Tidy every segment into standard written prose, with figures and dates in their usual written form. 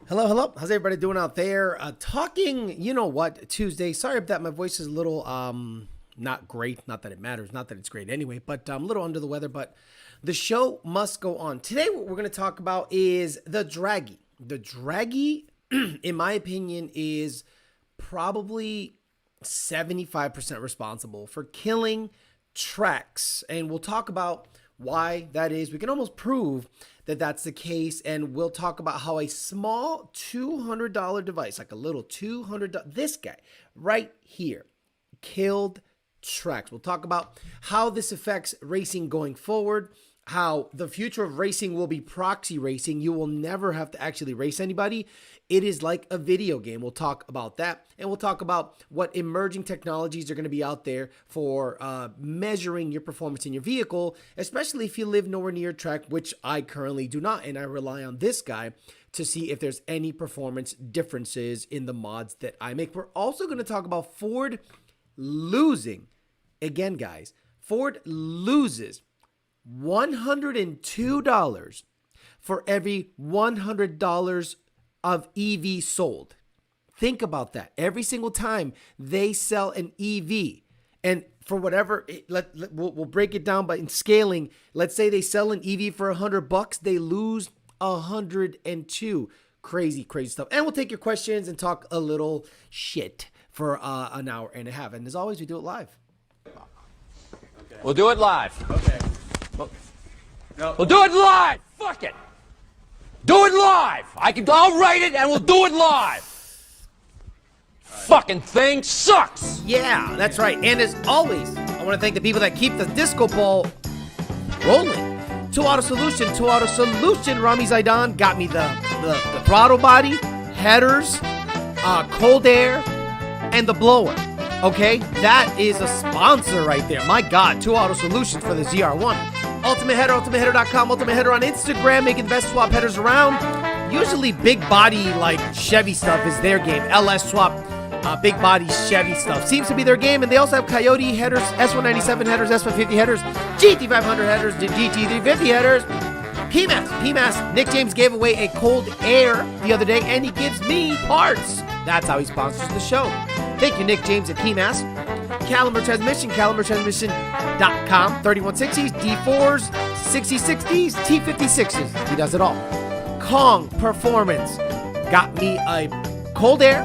Hello, hello. How's everybody doing out there? Talking, you know what, Tuesday. Sorry that my voice is a little not great. Not that it matters. Not that it's great anyway, but I'm a little under the weather, but the show must go on. Today what we're going to talk about is the Draggy. The Draggy, in my opinion, is probably 75% responsible for killing tracks. And we'll talk about why that is. We can almost prove that that's the case. And we'll talk about how a small $200 device, like a little $200, this guy right here, killed tracks. We'll talk about how this affects racing going forward, how the future of racing will be proxy racing. You will never have to actually race anybody. It is like a video game. We'll talk about that. And we'll talk about what emerging technologies are going to be out there for measuring your performance in your vehicle, especially if you live nowhere near a track, which I currently do not. And I rely on this guy to see if there's any performance differences in the mods that I make. We're also going to talk about Ford losing. Again, guys, Ford loses $102 for every $100 of EV sold. Think about that. Every single time they sell an EV, and for whatever, we'll break it down by in scaling. Let's say they sell an EV for $100, they lose 102. Crazy stuff. And we'll take your questions and talk a little shit for an hour and a half. And as always, we do it live. We'll do it live. Okay. We'll do it live. Fuck it. Do it live. I'll write it and we'll do it live. Fucking thing sucks. Yeah, that's right. And as always, I want to thank the people that keep the disco ball rolling. Two Auto Solution. Rami Zaidan got me the throttle body, headers, cold air, and the blower. Okay, that is a sponsor right there. My God, Two Auto Solutions for the ZR1. Ultimate Header, ultimateheader.com, Ultimate Header on Instagram, making the best swap headers around. Usually big body like Chevy stuff is their game. LS swap, big body Chevy stuff seems to be their game. And they also have Coyote headers, S197 headers, S150 headers, GT500 headers, GT350 headers. PMAS. Nick James gave away a cold air the other day, and he gives me parts. That's how he sponsors the show. Thank you, Nick James at PMAS. Caliber Transmission, calibertransmission.com. 3160s, D4s, 6060s, T56s. He does it all. Kong Performance got me a cold air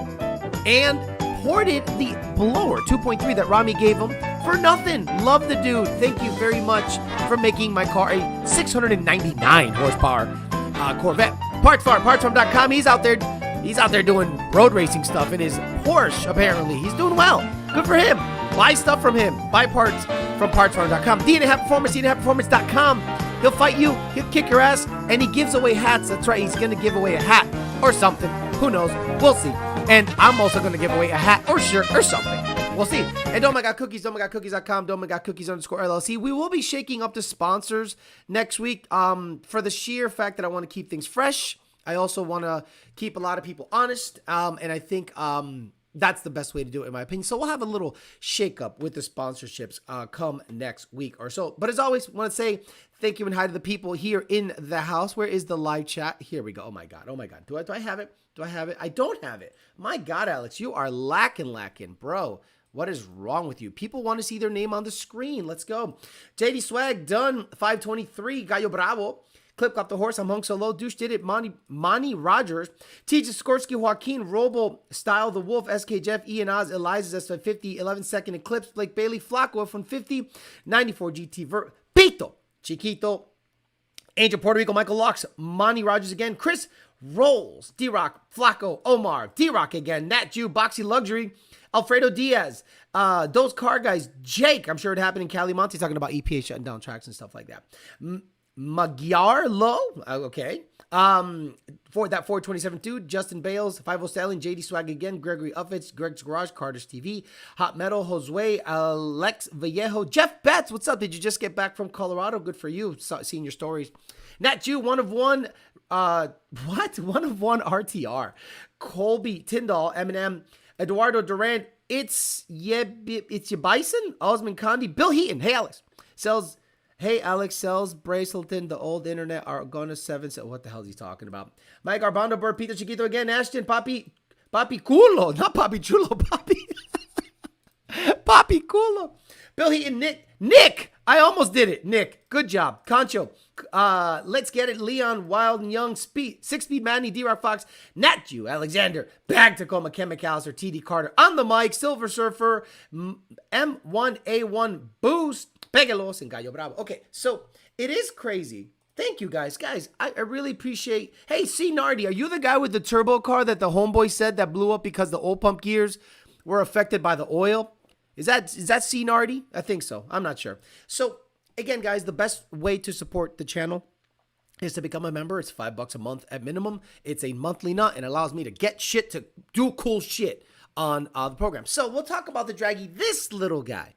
and ported the blower 2.3 that Rami gave him for nothing. Love the dude. Thank you very much for making my car a 699 horsepower Corvette. Partsfarm.com. He's out there doing road racing stuff in his Porsche, apparently. He's doing well. Good for him. Buy stuff from him. Buy parts from partsfarm.com. DNAHAP Performance, DNAHAPperformance.com. He'll fight you. He'll kick your ass. And he gives away hats. That's right. He's going to give away a hat or something. Who knows? We'll see. And I'm also going to give away a hat or shirt or something. We'll see. And Don't My God Cookies, Don'tMyGodCookies.com, Don'tMyGodCookies_LLC. We will be shaking up the sponsors next week for the sheer fact that I want to keep things fresh. I also want to keep a lot of people honest. And I think that's the best way to do it, in my opinion. So we'll have a little shake-up with the sponsorships come next week or so. But as always, I want to say thank you and hi to the people here in the house. Where is the live chat? Here we go. Oh, my God. Do I have it? I don't have it. My God, Alex, you are lacking, bro. What is wrong with you? People want to see their name on the screen. Let's go. JD Swag, done. 523. Gallo Bravo. Clip got the horse. I'm Hung Solo. Douche did it. Monty Rogers. TJ Skorsky, Joaquin, Robo, Style, The Wolf, SK Jeff, Ian Oz, Eliza's S50, 11-second Eclipse, Blake Bailey, Flacco from 50, 94 GT Pito, Chiquito, Angel Puerto Rico, Michael Locks, Monty Rogers again, Chris Rolls, D-Rock, Flacco, Omar, D-Rock again, Nat Jew, Boxy Luxury, Alfredo Diaz, those car guys, Jake, I'm sure it happened in Cali Monte, talking about EPA shutting down tracks and stuff like that. Magyar Low, okay. For that 427 dude, Justin Bales, 50 Stallion, JD Swag again, Gregory Uffitz, Greg's Garage, Carter's TV, Hot Metal, Josue, Alex Vallejo, Jeff Betts, what's up? Did you just get back from Colorado? Good for you, seeing your stories. Nat Jew, one of one RTR, Colby Tyndall, Eminem, Eduardo Durant, it's your Bison, Osman Condi, Bill Heaton, hey Alex, sells Hey, Alex sells Braceleton. The old internet are going to 7. What the hell is he talking about? Mike Arbando, Bird, Peter Chiquito again. Ashton, Papi Culo. Not Papi Chulo, Papi. Papi Culo. Bill Heaton, Nick. I almost did it. Nick, good job. Concho, let's get it. Leon, Wild and Young, 6-Speed Manny, D-Rock Fox, Nat Jew, Alexander, Bag Tacoma, Ken McAllister, TD Carter, on the mic, Silver Surfer, M1A1 Boost, Pegalos, and Gallo Bravo. Okay, so it is crazy. Thank you, guys. Guys, I really appreciate. Hey, C. Nardi, are you the guy with the turbo car that the homeboy said that blew up because the oil pump gears were affected by the oil? Is that C. Nardi? I think so. I'm not sure. So, again, guys, the best way to support the channel is to become a member. It's $5 a month at minimum. It's a monthly nut and allows me to get shit, to do cool shit on the program. So, we'll talk about the Draggy. This little guy,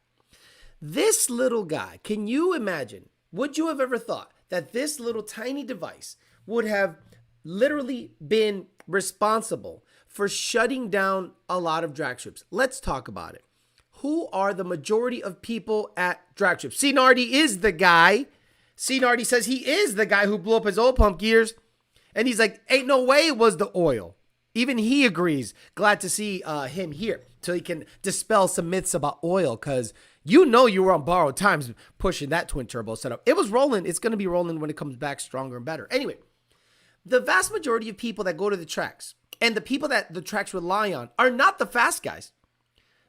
can you imagine, would you have ever thought that this little tiny device would have literally been responsible for shutting down a lot of drag strips? Let's talk about it. Who are the majority of people at drag strips? C. Nardi is the guy. C. Nardi says he is the guy who blew up his oil pump gears. And he's like, ain't no way it was the oil. Even he agrees. Glad to see him here so he can dispel some myths about oil, because you know you were on borrowed times pushing that twin turbo setup. It was rolling. It's going to be rolling when it comes back stronger and better. Anyway, the vast majority of people that go to the tracks and the people that the tracks rely on are not the fast guys.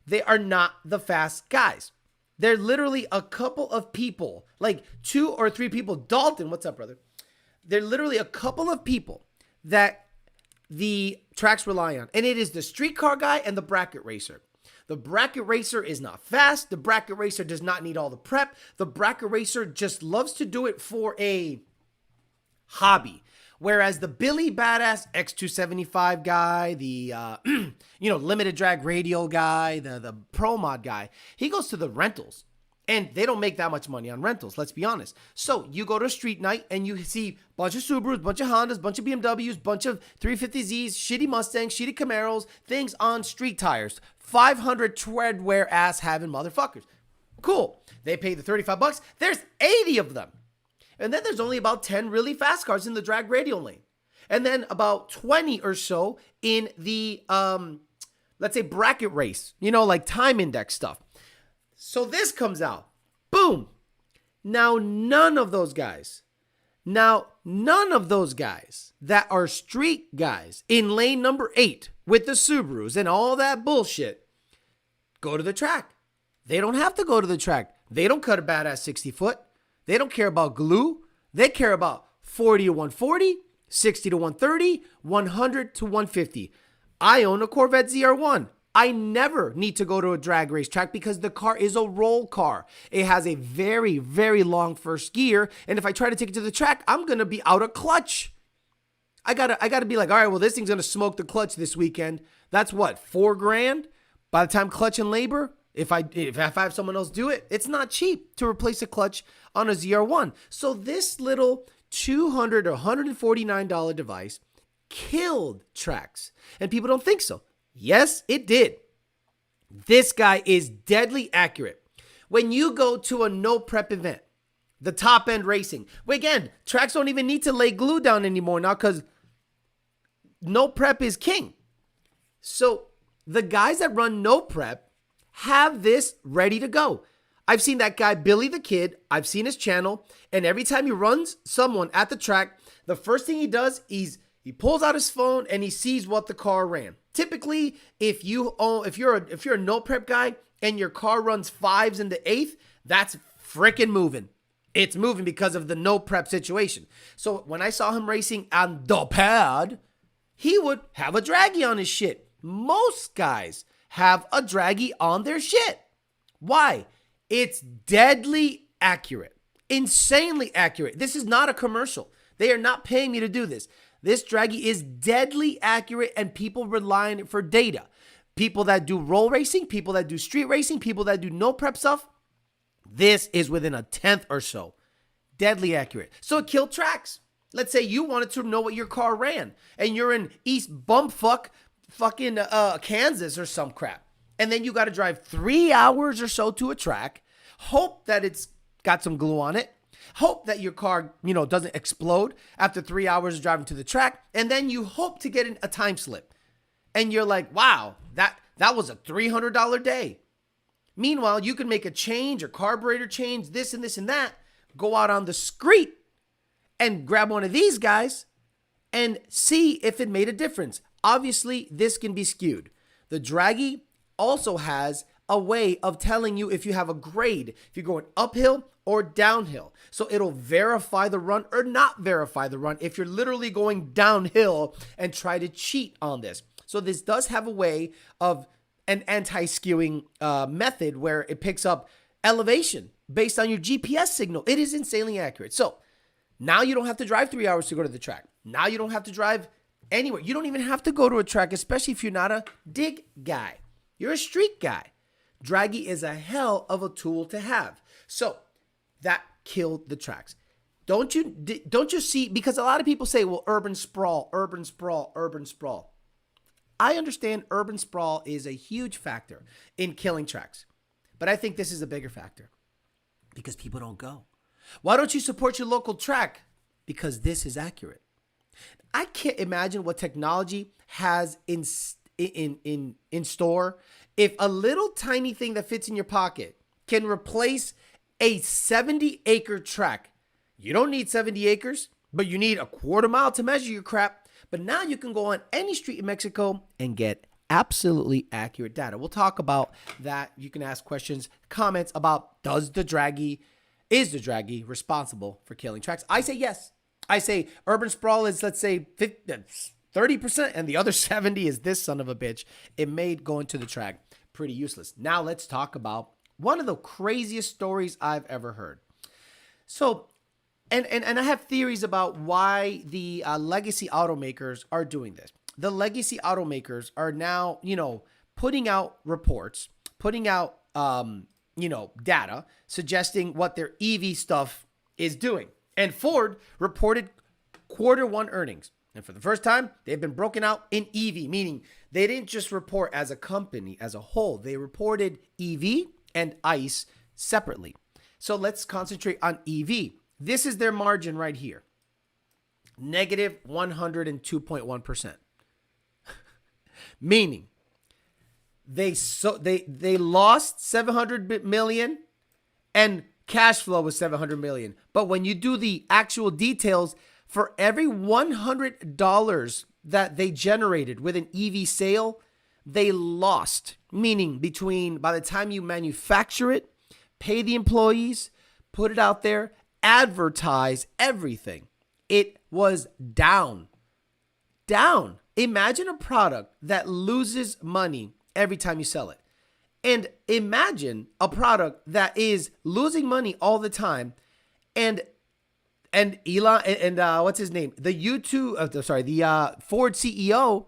They are not the fast guys. They're literally a couple of people, like 2 or 3 people. Dalton, what's up, brother? They're literally a couple of people that the tracks rely on. And it is the streetcar guy and the bracket racer. The bracket racer is not fast. The bracket racer does not need all the prep. The bracket racer just loves to do it for a hobby. Whereas the Billy Badass X275 guy, the limited drag radial guy, the pro mod guy, he goes to the rentals. And they don't make that much money on rentals, let's be honest. So you go to a street night and you see a bunch of Subarus, bunch of Hondas, bunch of BMWs, bunch of 350Zs, shitty Mustangs, shitty Camaros, things on street tires. 500 treadwear ass having motherfuckers. Cool. They pay the $35. There's 80 of them. And then there's only about 10 really fast cars in the drag radial lane. And then about 20 or so in the, let's say, bracket race, like time index stuff. So this comes out. Boom. Now, none of those guys that are street guys in lane number 8 with the Subarus and all that bullshit go to the track. They don't have to go to the track. They don't cut a badass 60 foot. They don't care about glue. They care about 40 to 140, 60 to 130, 100 to 150. I own a Corvette ZR1. I never need to go to a drag race track because the car is a roll car. It has a very, very long first gear. And if I try to take it to the track, I'm going to be out of clutch. I gotta be like, all right, well, this thing's going to smoke the clutch this weekend. That's what, $4,000? By the time clutch and labor, if I have someone else do it, it's not cheap to replace a clutch on a ZR1. So this little $200 or $149 device killed tracks. And people don't think so. Yes, it did. This guy is deadly accurate. When you go to a no prep event, the top end racing, again, tracks don't even need to lay glue down anymore now because no prep is king. So the guys that run no prep have this ready to go. I've seen that guy, Billy the Kid. I've seen his channel. And every time he runs someone at the track, the first thing he does is he pulls out his phone and he sees what the car ran. Typically, if you're a no prep guy and your car runs 5s in the 8th, that's freaking moving. It's moving because of the no prep situation. So when I saw him racing on the pad, he would have a draggy on his shit. Most guys have a draggy on their shit. Why? It's deadly accurate. Insanely accurate. This is not a commercial. They are not paying me to do this. This draggy is deadly accurate and people rely on it for data. People that do roll racing, people that do street racing, people that do no prep stuff, this is within a 10th or so. Deadly accurate. So it killed tracks. Let's say you wanted to know what your car ran and you're in East Bumfuck fucking Kansas or some crap. And then you got to drive 3 hours or so to a track, hope that it's got some glue on it, hope that your car, doesn't explode after 3 hours of driving to the track, and then you hope to get a time slip. And you're like, wow, that was a $300 day. Meanwhile, you can make a change or carburetor change, this and this and that, go out on the street and grab one of these guys and see if it made a difference. Obviously, this can be skewed. The Draggy also has a way of telling you if you have a grade, if you're going uphill or downhill. So it'll verify the run or not verify the run if you're literally going downhill and try to cheat on this. So this does have a way of an anti-skewing method where it picks up elevation based on your GPS signal. It is insanely accurate. So now you don't have to drive 3 hours to go to the track. Now you don't have to drive anywhere. You don't even have to go to a track, especially if you're not a dig guy. You're a street guy. Draggy is a hell of a tool to have. So that killed the tracks. Don't you see? Because a lot of people say, well, urban sprawl, urban sprawl, urban sprawl. I understand urban sprawl is a huge factor in killing tracks. But I think this is a bigger factor because people don't go. Why don't you support your local track? Because this is accurate. I can't imagine what technology has in store if a little tiny thing that fits in your pocket can replace a 70-acre track. You don't need 70 acres, but you need a quarter mile to measure your crap. But now you can go on any street in Mexico and get absolutely accurate data. We'll talk about that. You can ask questions, comments about is the Draggy responsible for killing tracks? I say yes. I say urban sprawl is, let's say, 30%, and the other 70 is this son of a bitch. It made going to the track pretty useless. Now let's talk about one of the craziest stories I've ever heard. So, and I have theories about why the legacy automakers are doing this. The legacy automakers are now, putting out reports, putting out, data suggesting what their EV stuff is doing. And Ford reported Q1 earnings. And for the first time, they've been broken out in EV, meaning they didn't just report as a company as a whole. They reported EV and ICE separately. So let's concentrate on EV. This is their margin right here. Negative 102.1%. Meaning they lost 700 million and cash flow was 700 million. But when you do the actual details, for every $100 that they generated with an EV sale, they lost. Meaning by the time you manufacture it, pay the employees, put it out there, advertise everything, it was down. Down. Imagine a product that loses money every time you sell it. And imagine a product that is losing money all the time. And Elon and what's his name? The Ford CEO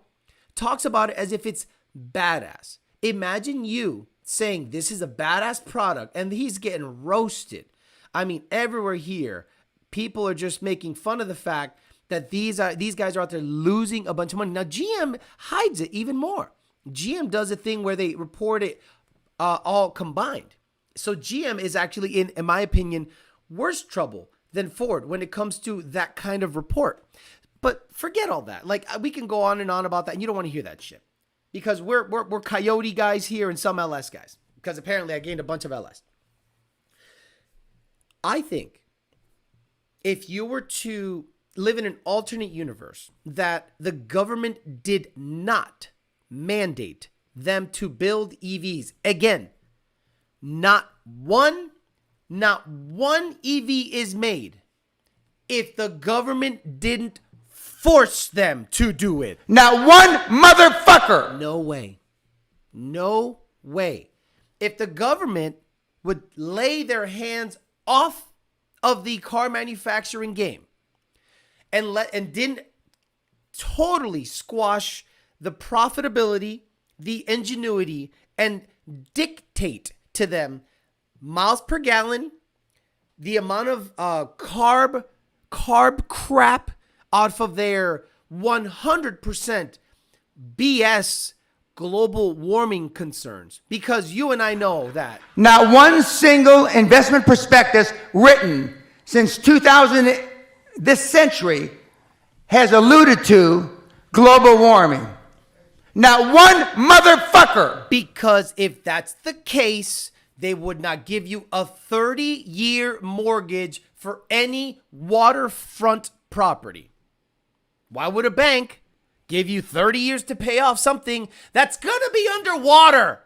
talks about it as if it's badass. Imagine you saying this is a badass product and he's getting roasted. I mean, everywhere here, people are just making fun of the fact that these guys are out there losing a bunch of money. Now, GM hides it even more. GM does a thing where they report it all combined. So GM is actually in my opinion, worse trouble than Ford when it comes to that kind of report. But forget all that. Like, we can go on and on about that, and you don't want to hear that shit. Because we're Coyote guys here and some LS guys. Because apparently I gained a bunch of LS. I think if you were to live in an alternate universe that the government did not mandate them to build EVs. Again, not one EV is made if the government didn't force them to do it. Not one motherfucker. No way. No way. If the government would lay their hands off of the car manufacturing game and didn't totally squash the profitability, the ingenuity, and dictate to them miles per gallon, the amount of carb crap off of their 100% BS global warming concerns. Because you and I know that Not one single investment prospectus written since 2000, this century, has alluded to global warming? Not one motherfucker. Because if that's the case, they would not give you a 30-year mortgage for any waterfront property. Why would a bank give you 30 years to pay off something that's going to be underwater?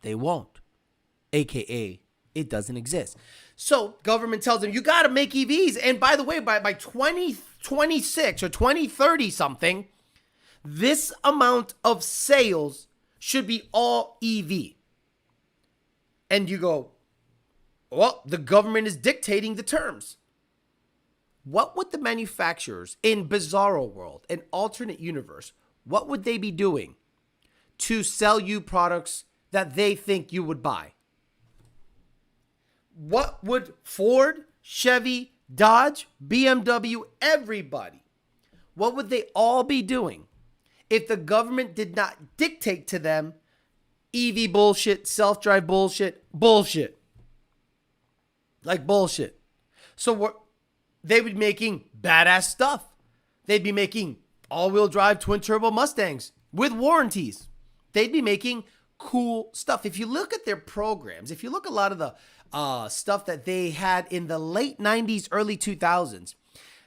They won't. AKA, it doesn't exist. So government tells them, you got to make EVs. And by the way, by 2026 or 2030 something, this amount of sales should be all EV. And you go, well, the government is dictating the terms. What would the manufacturers in Bizarro World, an alternate universe, what would they be doing to sell you products that they think you would buy? What would Ford, Chevy, Dodge, BMW, everybody, what would they all be doing if the government did not dictate to them EV bullshit, self-drive bullshit, like bullshit? So they would be making badass stuff. They'd be making all-wheel drive twin-turbo Mustangs with warranties. They'd be making cool stuff. If you look at their programs, if you look at a lot of the stuff that they had in the late 90s, early 2000s,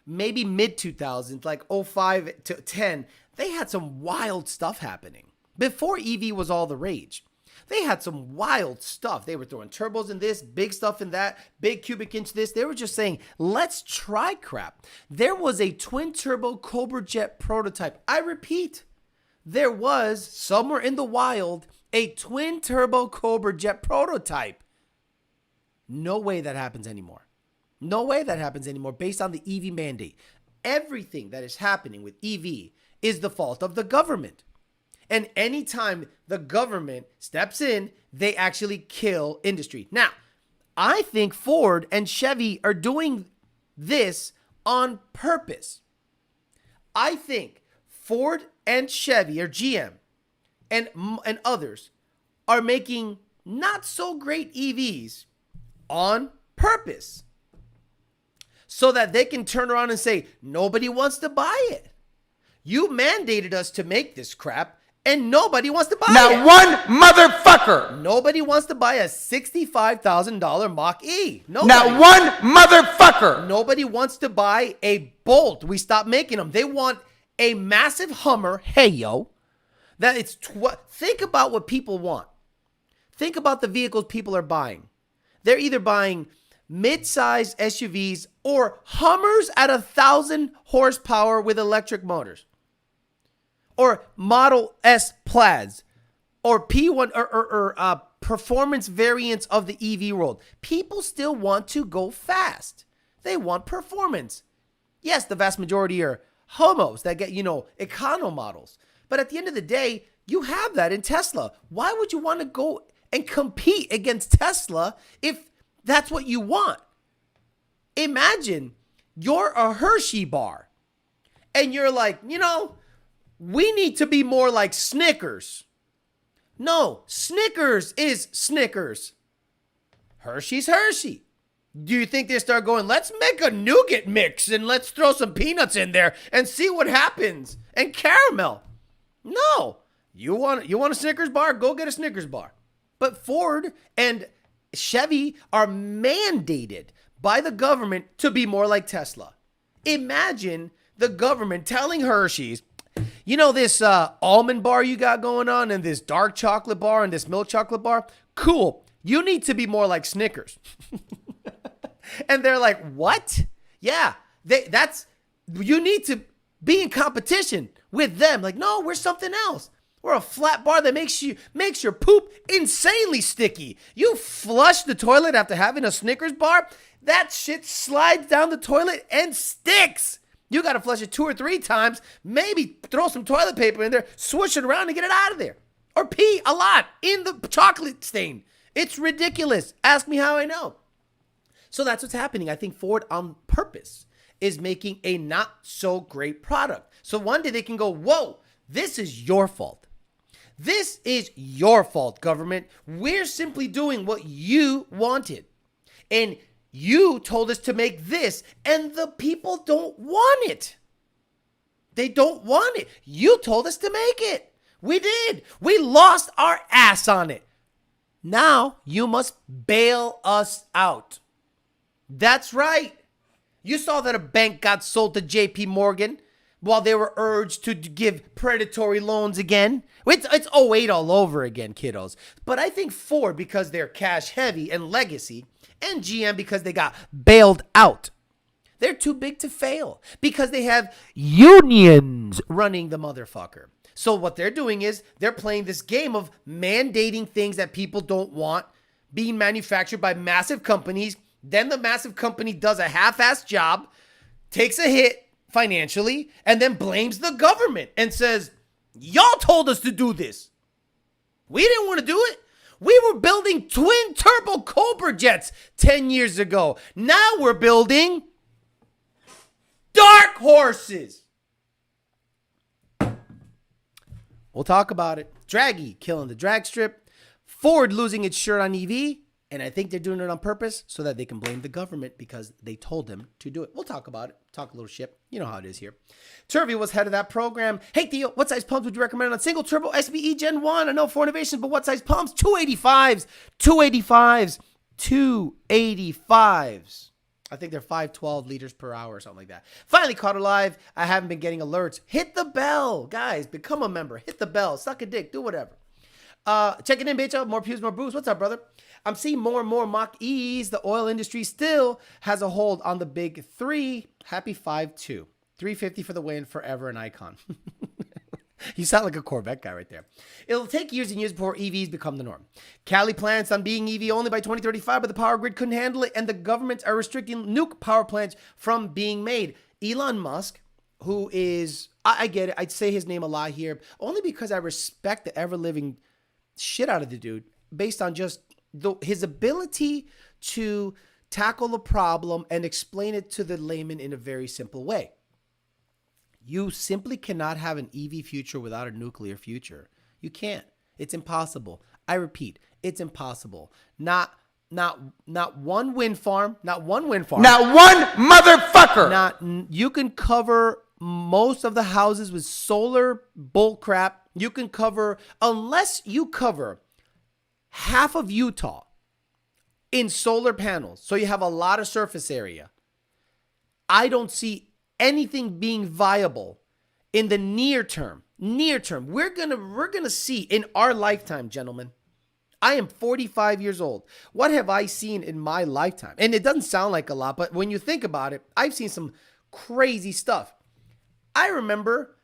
maybe mid 2000s, like 05 to 10, they had some wild stuff happening. Before EV was all the rage, they had some wild stuff. They were throwing turbos in this, big stuff in that, big cubic inch this. They were just saying, let's try crap. There was a twin turbo Cobra Jet prototype. I repeat, there was somewhere in the wild a twin turbo Cobra Jet prototype. No way that happens anymore. No way that happens anymore based on the EV mandate. Everything that is happening with EV is the fault of the government. And anytime the government steps in, they actually kill industry. Now, I think Ford and Chevy are doing this on purpose. I think Ford and Chevy, or GM, and others are making not so great EVs on purpose so that they can turn around and say, nobody wants to buy it. You mandated us to make this crap, and nobody wants to buy it. Not one motherfucker. Nobody wants to buy a $65,000 Mach-E. Nobody. Not one motherfucker. Nobody wants to buy a Bolt. We stopped making them. They want a massive Hummer. Hey, yo. That it's think about what people want. Think about the vehicles people are buying. They're either buying mid-size SUVs or Hummers at 1,000 horsepower with electric motors, or Model S Plaids, or P1 or performance variants of the EV world. People still want to go fast. They want performance. Yes, the vast majority are homos that get, econo models. But at the end of the day, you have that in Tesla. Why would you want to go and compete against Tesla if that's what you want? Imagine you're a Hershey bar and you're like, we need to be more like Snickers. No, Snickers is Snickers. Hershey's Hershey. Do you think they start going, let's make a nougat mix and let's throw some peanuts in there and see what happens, and caramel? No. You want a Snickers bar? Go get a Snickers bar. But Ford and Chevy are mandated by the government to be more like Tesla. Imagine the government telling Hershey's, this almond bar you got going on, and this dark chocolate bar and this milk chocolate bar? Cool. You need to be more like Snickers. And they're like, what? Yeah, you need to be in competition with them. Like, no, we're something else. We're a flat bar that makes your poop insanely sticky. You flush the toilet after having a Snickers bar, that shit slides down the toilet and sticks. You got to flush it 2 or 3 times, maybe throw some toilet paper in there, swoosh it around and get it out of there. Or pee a lot in the chocolate stain. It's ridiculous. Ask me how I know. So that's what's happening. I think Ford on purpose is making a not so great product. So one day they can go, whoa, this is your fault. This is your fault, government. We're simply doing what you wanted. And You told us to make this, and the people don't want it. They don't want it. You told us to make it. We did. We lost our ass on it. Now you must bail us out. That's right. You saw that a bank got sold to JP Morgan while they were urged to give predatory loans again. It's '08 all over again, kiddos. But I think Ford, because they're cash heavy and legacy, and GM because they got bailed out, they're too big to fail because they have unions running the motherfucker. So what they're doing is they're playing this game of mandating things that people don't want being manufactured by massive companies. Then the massive company does a half-assed job, takes a hit financially, and then blames the government and says, y'all told us to do this. We didn't want to do it. We were building twin turbo Cobra jets 10 years ago. Now we're building dark horses. We'll talk about it. Draggy killing the drag strip. Ford losing its shirt on EV. And I think they're doing it on purpose so that they can blame the government because they told them to do it. We'll talk about it. Talk a little shit. You know how it is here. Turvey was head of that program. Hey, Theo, what size pumps would you recommend on single turbo SBE Gen 1? I know 4 innovations, but what size pumps? 285s. 285s. 285s. I think they're 512 liters per hour or something like that. Finally caught alive. I haven't been getting alerts. Hit the bell. Guys, become a member. Hit the bell. Suck a dick. Do whatever. Checking in, bitch. More pews, more booze. What's up, brother? I'm seeing more and more Mach E's. The oil industry still has a hold on the big three. Happy 5-2. 350 for the win. Forever an icon. You sound like a Corvette guy right there. It'll take years and years before EVs become the norm. Cali plans on being EV only by 2035, but the power grid couldn't handle it, and the governments are restricting nuke power plants from being made. Elon Musk, who is, I get it, I'd say his name a lot here, only because I respect the ever-living shit out of the dude based on just his ability to tackle the problem and explain it to the layman in a very simple way. You simply cannot have an EV future without a nuclear future. You can't. It's impossible. I repeat, it's impossible. Not one wind farm. Not one wind farm. Not one motherfucker. You can cover most of the houses with solar bull crap. You can cover, unless you cover half of Utah in solar panels, so you have a lot of surface area. I don't see anything being viable in the near term. We're gonna see in our lifetime, gentlemen. I am 45 years old. What have I seen in my lifetime? And it doesn't sound like a lot, but when you think about it, I've seen some crazy stuff. I remember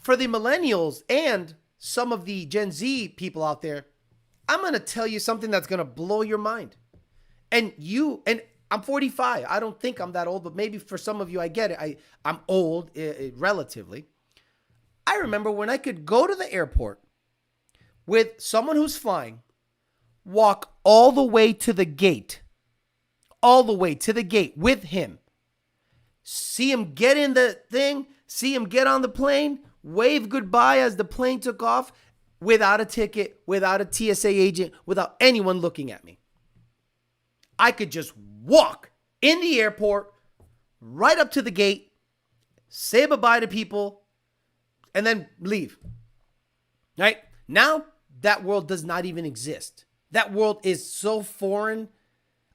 for the millennials and some of the Gen Z people out there, I'm gonna tell you something that's gonna blow your mind. And I'm 45. I don't think I'm that old, but maybe for some of you, I get it. I'm old, relatively. I remember when I could go to the airport with someone who's flying, walk all the way to the gate with him, see him get in the thing, see him get on the plane, wave goodbye as the plane took off, without a ticket, without a TSA agent, without anyone looking at me. I could just walk in the airport, right up to the gate, say bye-bye to people, and then leave. Right? Now, that world does not even exist. That world is so foreign.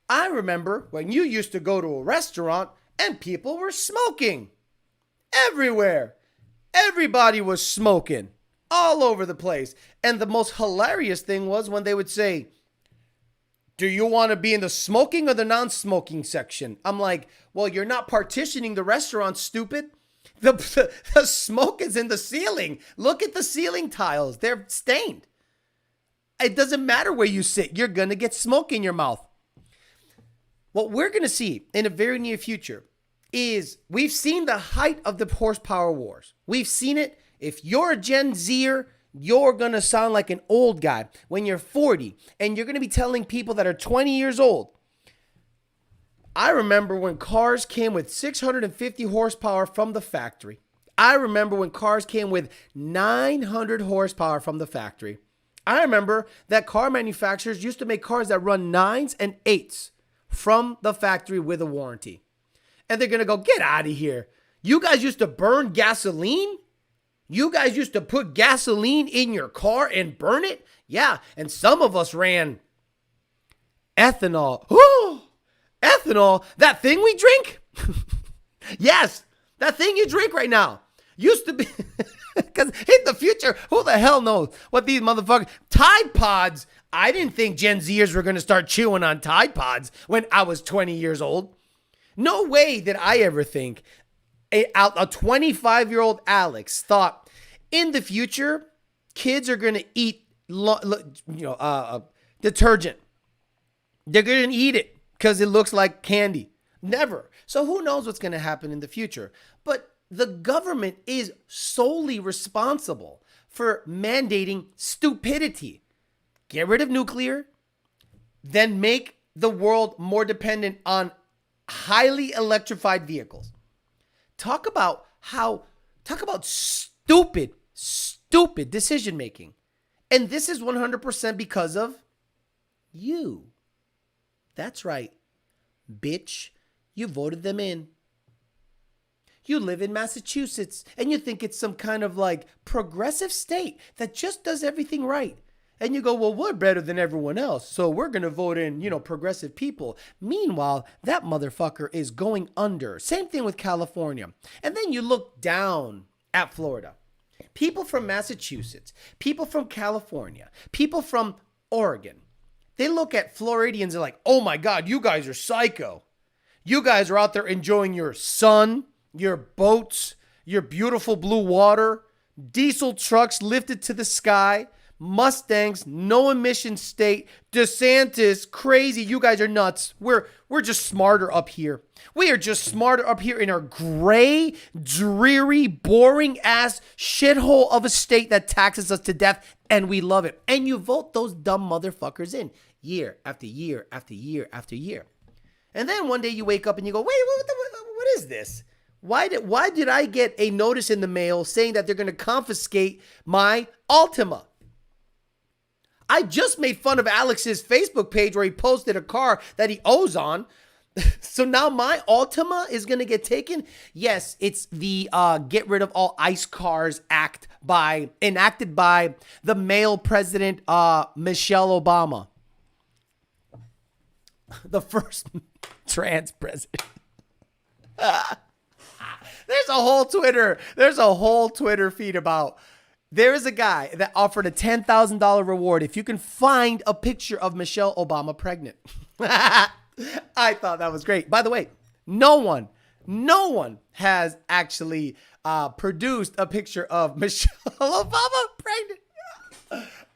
I remember when you used to go to a restaurant and people were smoking everywhere. Everybody was smoking all over the place. And the most hilarious thing was when they would say, do you want to be in the smoking or the non-smoking section? I'm like, well, you're not partitioning the restaurant, stupid. The smoke is in the ceiling. Look at the ceiling tiles. They're stained. It doesn't matter where you sit. You're going to get smoke in your mouth. What we're going to see in a very near future is we've seen the height of the horsepower wars. We've seen it. If you're a Gen Zer, you're going to sound like an old guy when you're 40, and you're going to be telling people that are 20 years old. I remember when cars came with 650 horsepower from the factory. I remember when cars came with 900 horsepower from the factory. I remember that car manufacturers used to make cars that run 9s and 8s. from the factory with a warranty. And they're going to go, get out of here. You guys used to burn gasoline? You guys used to put gasoline in your car and burn it? Yeah, and some of us ran ethanol. Oh, ethanol, that thing we drink? Yes, that thing you drink right now. Used to be, because in the future, who the hell knows what these motherfuckers, Tide Pods, I didn't think Gen Zers were going to start chewing on Tide Pods when I was 20 years old. No way did I ever think a 25-year-old Alex thought in the future, kids are going to eat detergent. They're going to eat it because it looks like candy. Never. So who knows what's going to happen in the future? But the government is solely responsible for mandating stupidity. Get rid of nuclear, then make the world more dependent on highly electrified vehicles. Talk about stupid decision making. And this is 100% because of you. That's right. Bitch, you voted them in. You live in Massachusetts and you think it's some kind of like progressive state that just does everything right. And you go, well, we're better than everyone else, so we're going to vote in, progressive people. Meanwhile, that motherfucker is going under. Same thing with California. And then you look down at Florida. People from Massachusetts, people from California, people from Oregon, they look at Floridians and like, oh my God, you guys are psycho. You guys are out there enjoying your sun, your boats, your beautiful blue water, diesel trucks lifted to the sky, Mustangs, no emission state, DeSantis, crazy. You guys are nuts. We're just smarter up here. We are just smarter up here in our gray, dreary, boring ass shithole of a state that taxes us to death, and we love it. And you vote those dumb motherfuckers in year after year after year after year. And then one day you wake up and you go, wait, what is this? Why did I get a notice in the mail saying that they're going to confiscate my Altima? I just made fun of Alex's Facebook page where he posted a car that he owes on. So now my Altima is going to get taken? Yes, it's the Get Rid of All ICE Cars Act enacted by the male president, Michelle Obama. The first trans president. There's a whole Twitter feed about. There is a guy that offered a $10,000 reward if you can find a picture of Michelle Obama pregnant. I thought that was great. By the way, no one has actually produced a picture of Michelle Obama pregnant.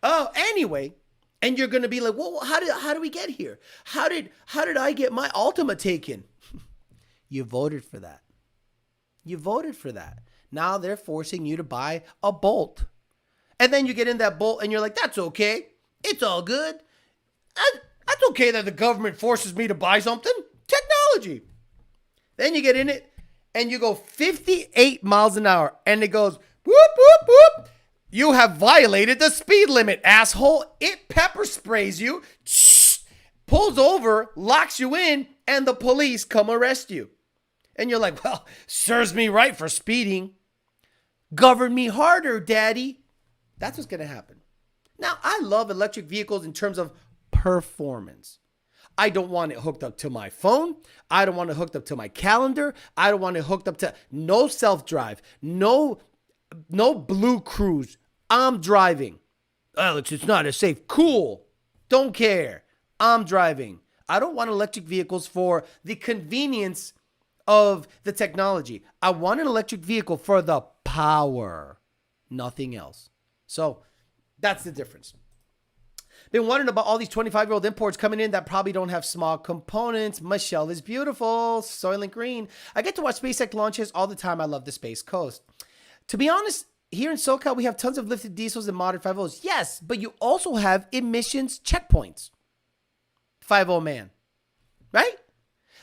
Oh, anyway, and you're gonna be like, well, how do we get here? How did I get my Altima taken? You voted for that. You voted for that. Now they're forcing you to buy a Bolt. And then you get in that Bolt and you're like, that's okay. It's all good. That's okay that the government forces me to buy something. Technology. Then you get in it and you go 58 miles an hour and it goes, whoop, whoop, whoop. You have violated the speed limit, asshole. It pepper sprays you, pulls over, locks you in, and the police come arrest you. And you're like, well, serves me right for speeding. Govern me harder, daddy. That's what's going to happen. Now, I love electric vehicles in terms of performance. I don't want it hooked up to my phone. I don't want it hooked up to my calendar. I don't want it hooked up to no self-drive, no blue cruise. I'm driving. Alex, it's not as safe. Cool. Don't care. I'm driving. I don't want electric vehicles for the convenience of the technology. I want an electric vehicle for the power, nothing else. So that's the difference. Been wondering about all these 25-year-old imports coming in that probably don't have small components. Michelle is beautiful. Soylent Green. I get to watch SpaceX launches all the time. I love the Space Coast. To be honest, here in SoCal, we have tons of lifted diesels and modern 5.0s. Yes, but you also have emissions checkpoints. 5.0 man, right?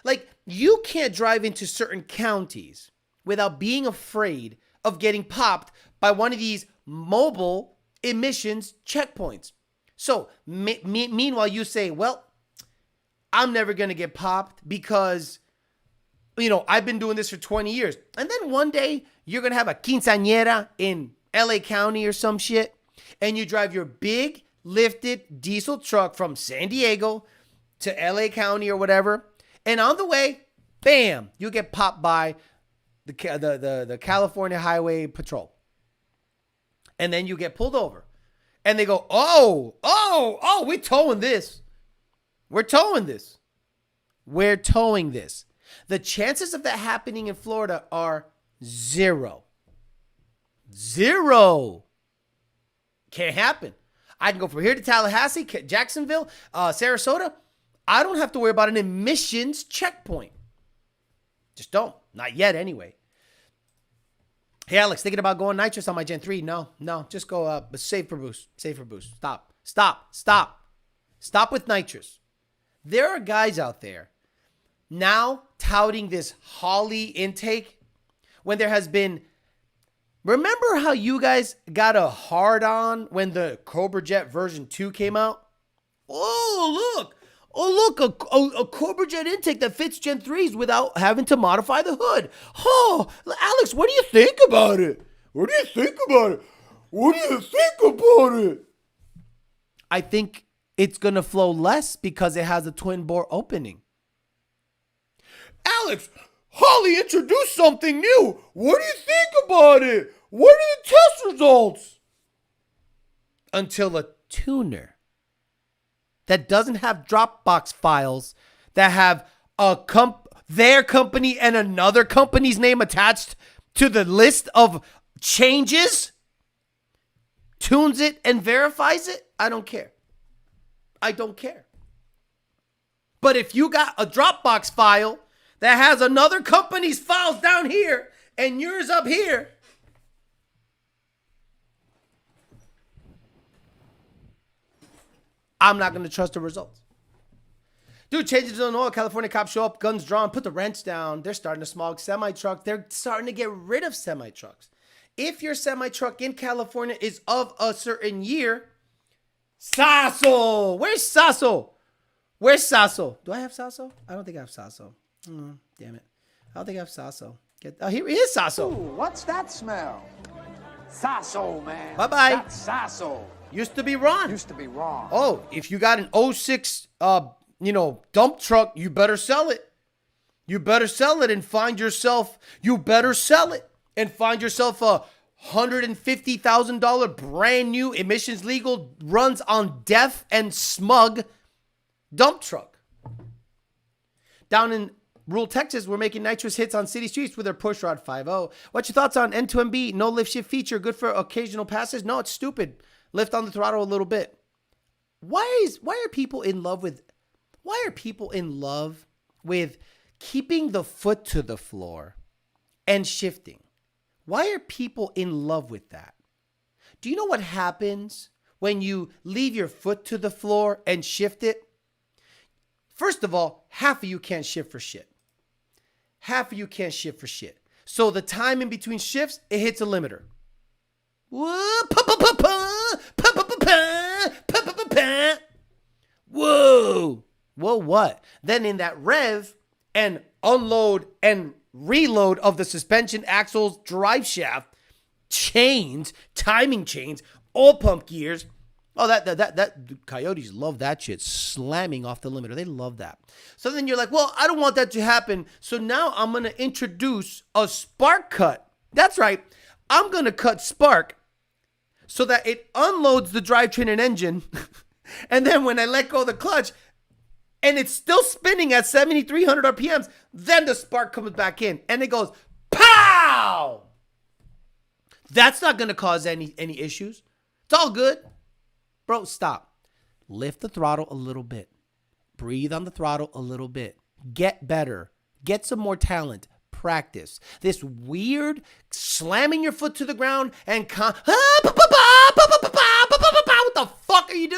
Like, you can't drive into certain counties without being afraid of getting popped by one of these mobile emissions checkpoints. So, meanwhile, you say, well, I'm never going to get popped because, I've been doing this for 20 years. And then one day you're going to have a quinceañera in LA County or some shit. And you drive your big lifted diesel truck from San Diego to LA County or whatever. And on the way, bam, you get popped by the California Highway Patrol. And then you get pulled over. And they go, we're towing this. We're towing this. We're towing this. The chances of that happening in Florida are 0. 0. Can't happen. I can go from here to Tallahassee, Jacksonville, Sarasota. I don't have to worry about an emissions checkpoint. Just don't. Not yet, anyway. Hey, Alex, thinking about going nitrous on my Gen 3? No. Just go save for boost. Save for boost. Stop with nitrous. There are guys out there now touting this Holly intake when there has been... Remember how you guys got a hard on when the Cobra Jet version 2 came out? Oh, look, a Cobra Jet intake that fits Gen 3s without having to modify the hood. Oh, Alex, what do you think about it? I think it's going to flow less because it has a twin bore opening. Alex, Holly introduced something new. What do you think about it? What are the test results? Until a tuner that doesn't have Dropbox files that have their company and another company's name attached to the list of changes, tunes it and verifies it, I don't care. But if you got a Dropbox file that has another company's files down here and yours up here, I'm not going to trust the results. Dude, changes to Illinois. California cops show up, guns drawn, put the wrench down. They're starting to smog semi-truck. They're starting to get rid of semi-trucks. If your semi-truck in California is of a certain year, Sasso! Where's Sasso? Do I have Sasso? I don't think I have Sasso. Damn it. I don't think I have Sasso. Here he is, Sasso. Ooh, what's that smell? Sasso, man. Bye-bye. That's Sasso. Used to be Ron. Oh, if you got an 06, dump truck, you better sell it. And find yourself a $150,000 brand new emissions legal runs on deaf and smug dump truck. Down in rural Texas, we're making nitrous hits on city streets with our push rod 5.0. What's your thoughts on N2MB? No lift shift feature, good for occasional passes? No, it's stupid. Lift on the throttle a little bit. Why are people in love with keeping the foot to the floor and shifting? Why are people in love with that? Do you know what happens when you leave your foot to the floor and shift it? First of all, half of you can't shift for shit. So the time in between shifts, it hits a limiter. Whoa, what? Then in that rev and unload and reload of the suspension axles, drive shaft, chains, timing chains, oil pump gears. Oh, that coyotes love that shit, slamming off the limiter. They love that. So then you're like, well, I don't want that to happen. So now I'm going to introduce a spark cut. That's right. I'm going to cut spark so that it unloads the drivetrain and engine. And then when I let go of the clutch and it's still spinning at 7,300 RPMs, then the spark comes back in and it goes, pow! That's not going to cause any issues. It's all good. Bro, stop. Lift the throttle a little bit. Breathe on the throttle a little bit. Get better. Get some more talent. Practice. This weird slamming your foot to the ground and what the fuck are you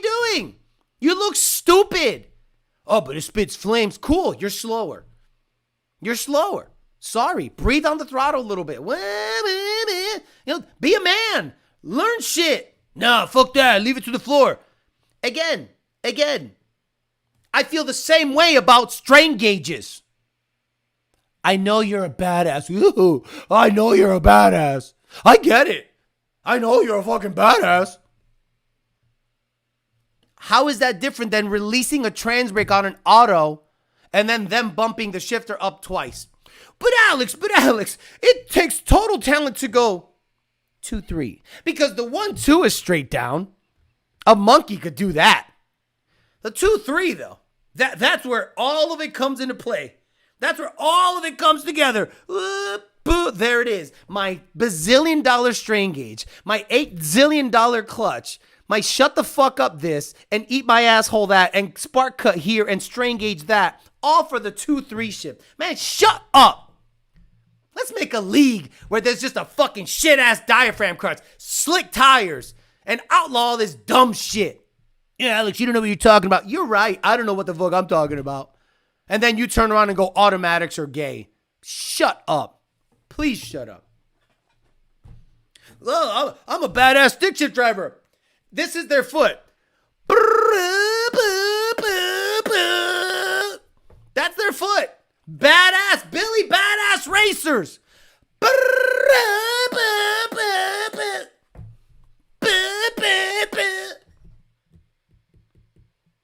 doing? You look stupid. Oh, but it spits flames. Cool. You're slower. Sorry. Breathe on the throttle a little bit. Be a man. Learn shit. Nah, fuck that. Leave it to the floor. Again. I feel the same way about strain gauges. I know you're a badass. Ooh, I know you're a badass. I get it. I know you're a fucking badass. How is that different than releasing a trans brake on an auto and then them bumping the shifter up twice? But Alex, it takes total talent to go 2-3. Because the 1-2 is straight down. A monkey could do that. The 2-3 though, that's where all of it comes into play. That's where all of it comes together. There it is. My bazillion dollar strain gauge, my $8 zillion clutch, my shut the fuck up this and eat my asshole that and spark cut here and strain gauge that, all for the 2-3 ship. Man, shut up. Let's make a league where there's just a fucking shit ass diaphragm clutch, slick tires, and outlaw all this dumb shit. Yeah, Alex, you don't know what you're talking about. You're right. I don't know what the fuck I'm talking about. And then you turn around and go automatics are gay. Shut up. Please shut up. Oh, I'm a badass stick shift driver. This is their foot. That's their foot. Badass, Billy Badass Racers.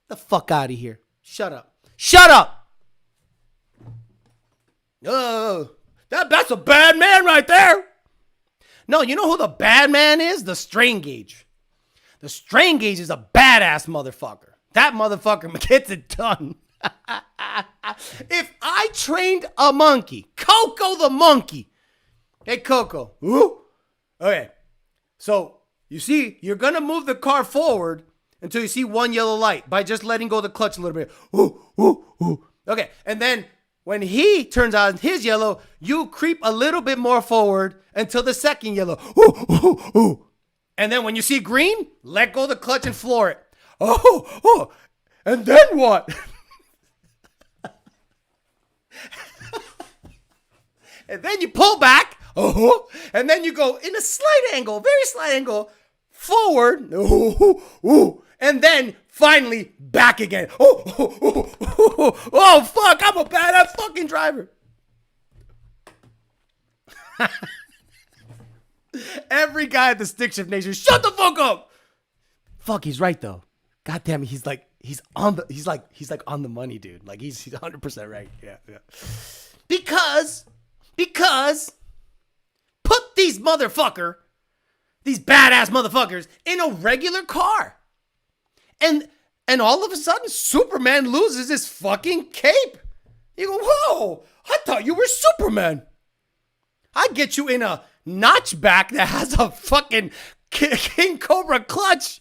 The fuck out of here. Shut up. Shut up. Oh, that's a bad man right there. No, you know who the bad man is? The strain gauge. The strain gauge is a badass motherfucker. That motherfucker gets it done. If I trained a monkey, Coco the monkey. Hey, Coco. Ooh. Okay. So, you see, you're going to move the car forward until you see one yellow light by just letting go of the clutch a little bit. Ooh, ooh, ooh. Okay. And then when he turns on his yellow, you creep a little bit more forward until the second yellow. Ooh, ooh, ooh. And then when you see green, let go of the clutch and floor it. Oh. And then what? And then you pull back. Oh. And then you go in a slight angle, very slight angle, forward. Oh. And then finally back again. Oh, fuck, I'm a badass fucking driver. Every guy at the Stick Shift Nation, shut the fuck up. Fuck, he's right though. God damn it, he's on the money, dude. Like he's 100% right. Yeah. Because put these badass motherfuckers in a regular car. And all of a sudden, Superman loses his fucking cape. You go, whoa, I thought you were Superman. I get you in a notchback that has a fucking King Cobra clutch.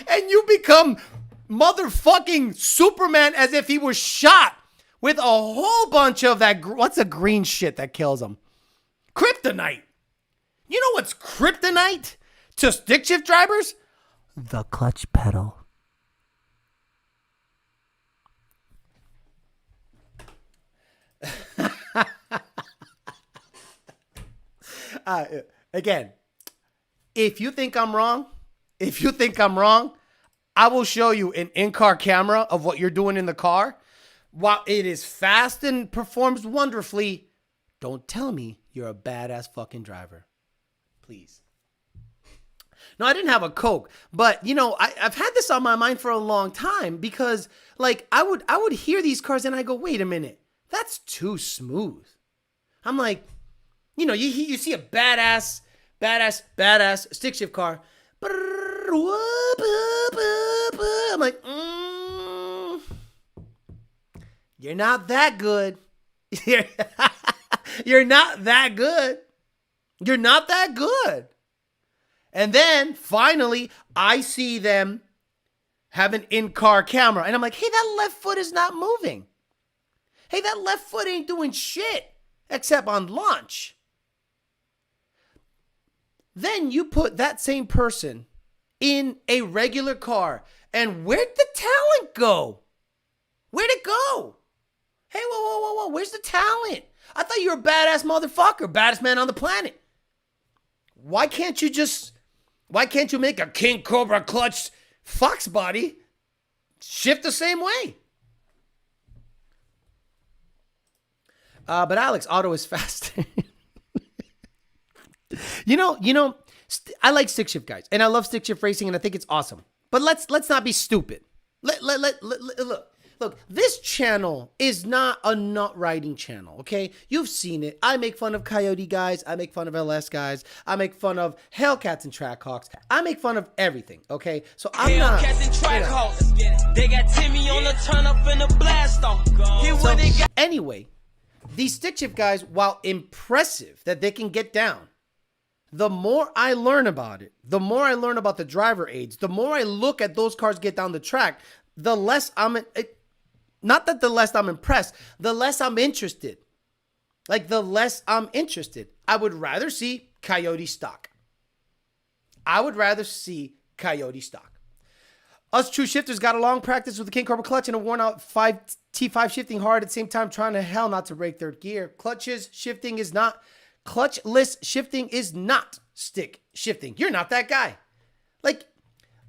And you become motherfucking Superman as if he was shot with a whole bunch of that, what's the green shit that kills him? Kryptonite. You know what's kryptonite to stick shift drivers? The clutch pedal. Again, if you think I'm wrong, I will show you an in-car camera of what you're doing in the car. While it is fast and performs wonderfully, don't tell me you're a badass fucking driver. Please. No, I didn't have a Coke, but you know, I've had this on my mind for a long time because like I would hear these cars and I go, wait a minute, that's too smooth. I'm like, you know, you see a badass stick shift car. I'm like, you're not that good. You're not that good. You're not that good. And then finally, I see them have an in-car camera. And I'm like, hey, that left foot is not moving. Hey, that left foot ain't doing shit except on launch. Then you put that same person in a regular car. And where'd the talent go? Where'd it go? Hey, whoa. Where's the talent? I thought you were a badass motherfucker, baddest man on the planet. Why can't you make a King Cobra clutch fox body Shift the same way. But Alex, Otto is faster. You know, I like stick shift, guys, and I love stick shift racing, and I think it's awesome. But let's not be stupid. Look, this channel is not a nut riding channel, okay? You've seen it. I make fun of Coyote guys. I make fun of LS guys. I make fun of Hellcats and Trackhawks. I make fun of everything, okay? So I'm not. Hellcats and Trackhawks. They got Timmy on the turn up in the blast off. So anyway, these stick shift guys, while impressive that they can get down, the more I learn about it, the more I learn about the driver aids, the more I look at those cars get down the track, the less not that the less I'm impressed, the less I'm interested. Like, the less I'm interested. I would rather see Coyote stock. I would rather see Coyote stock. Us true shifters got a long practice with the King Cobra clutch and a worn out T5 shifting hard at the same time, trying to hell not to break third gear. Clutchless shifting is not stick shifting. You're not that guy. Like,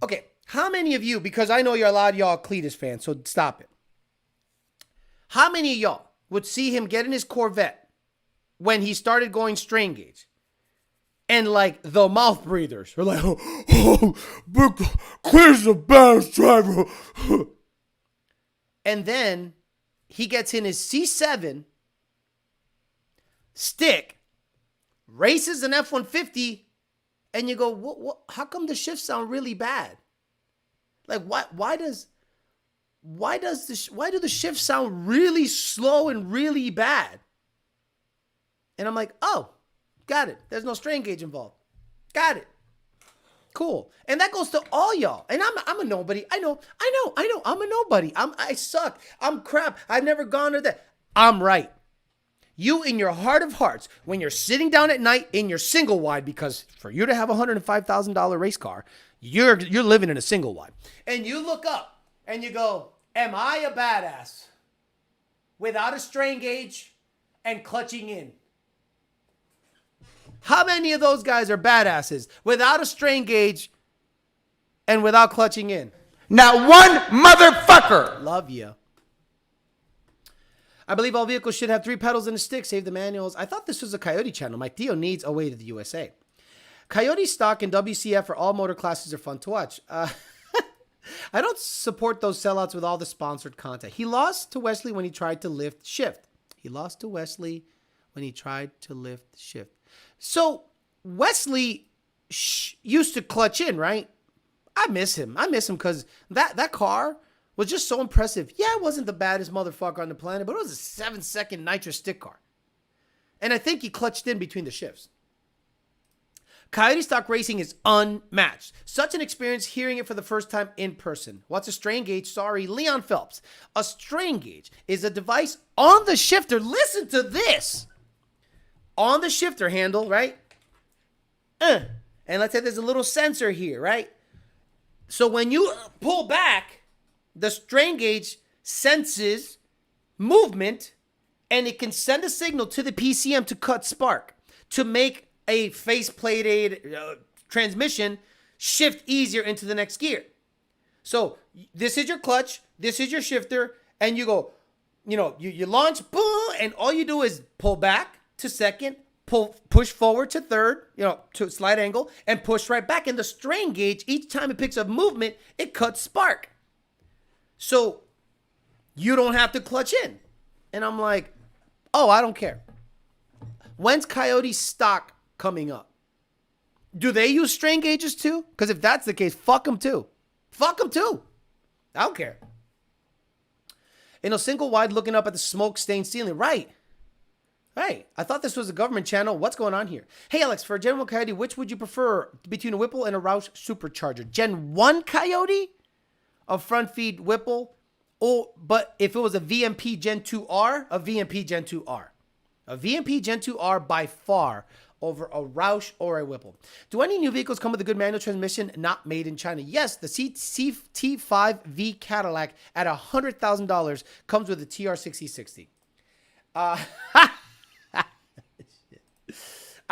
okay, how many of you, because I know you're a lot of y'all Cletus fans, so stop it. How many of y'all would see him get in his Corvette when he started going strain gauge? And like the mouth breathers are like, oh, Cletus the best driver. And then he gets in his C7 stick, races an F-150, and you go, what? How come the shifts sound really bad? Like, why do the shifts sound really slow and really bad? And I'm like, oh, got it. There's no strain gauge involved. Got it. Cool. And that goes to all y'all. And I'm a nobody. I know. I'm a nobody. I suck. I'm crap. I've never gone to that. I'm right. You, in your heart of hearts, when you're sitting down at night in your single wide, because for you to have a $105,000 race car, you're living in a single wide, and you look up and you go, am I a badass without a strain gauge and clutching in? How many of those guys are badasses without a strain gauge and without clutching in? Not one motherfucker. Love you. I believe all vehicles should have 3 pedals and a stick. Save the manuals. I thought this was a Coyote channel. My Theo needs a way to the USA. Coyote stock and WCF for all motor classes are fun to watch. I don't support those sellouts with all the sponsored content. He lost to Wesley when he tried to lift shift. So Wesley used to clutch in, right? I miss him because that car was just so impressive. Yeah, it wasn't the baddest motherfucker on the planet, but it was a 7-second nitrous stick car. And I think he clutched in between the shifts. Coyote stock racing is unmatched. Such an experience hearing it for the first time in person. What's a strain gauge? Sorry, Leon Phelps. A strain gauge is a device on the shifter. Listen to this. On the shifter handle, right? And let's say there's a little sensor here, right? So when you pull back, the strain gauge senses movement, and it can send a signal to the PCM to cut spark, to make a faceplated transmission shift easier into the next gear. So this is your clutch, this is your shifter, and you go, you launch, boom, and all you do is pull back to second, push forward to third, to slight angle, and push right back. And the strain gauge, each time it picks up movement, it cuts spark. So you don't have to clutch in. And I'm like, oh, I don't care. When's Coyote stock coming up? Do they use strain gauges too? Because if that's the case, fuck them too. Fuck them too. I don't care. In a single wide looking up at the smoke stained ceiling. Right. I thought this was a government channel. What's going on here? Hey, Alex, for a Gen 1 Coyote, which would you prefer between a Whipple and a Roush supercharger? Gen 1 Coyote? A front feed Whipple? But if it was a VMP Gen 2R, a VMP Gen 2R. A VMP Gen 2R by far over a Roush or a Whipple. Do any new vehicles come with a good manual transmission not made in China? Yes, the T5V Cadillac at $100,000 comes with a TR6060.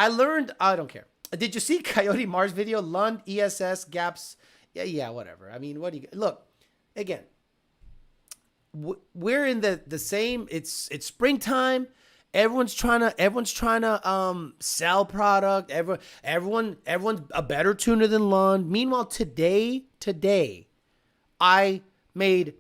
I don't care. Did you see Coyote Mars video? Lund, ESS, gaps. Yeah, whatever. I mean, look, again, we're in the same. It's springtime. Everyone's trying to sell product. Everyone's a better tuner than Lund. Meanwhile, today, I made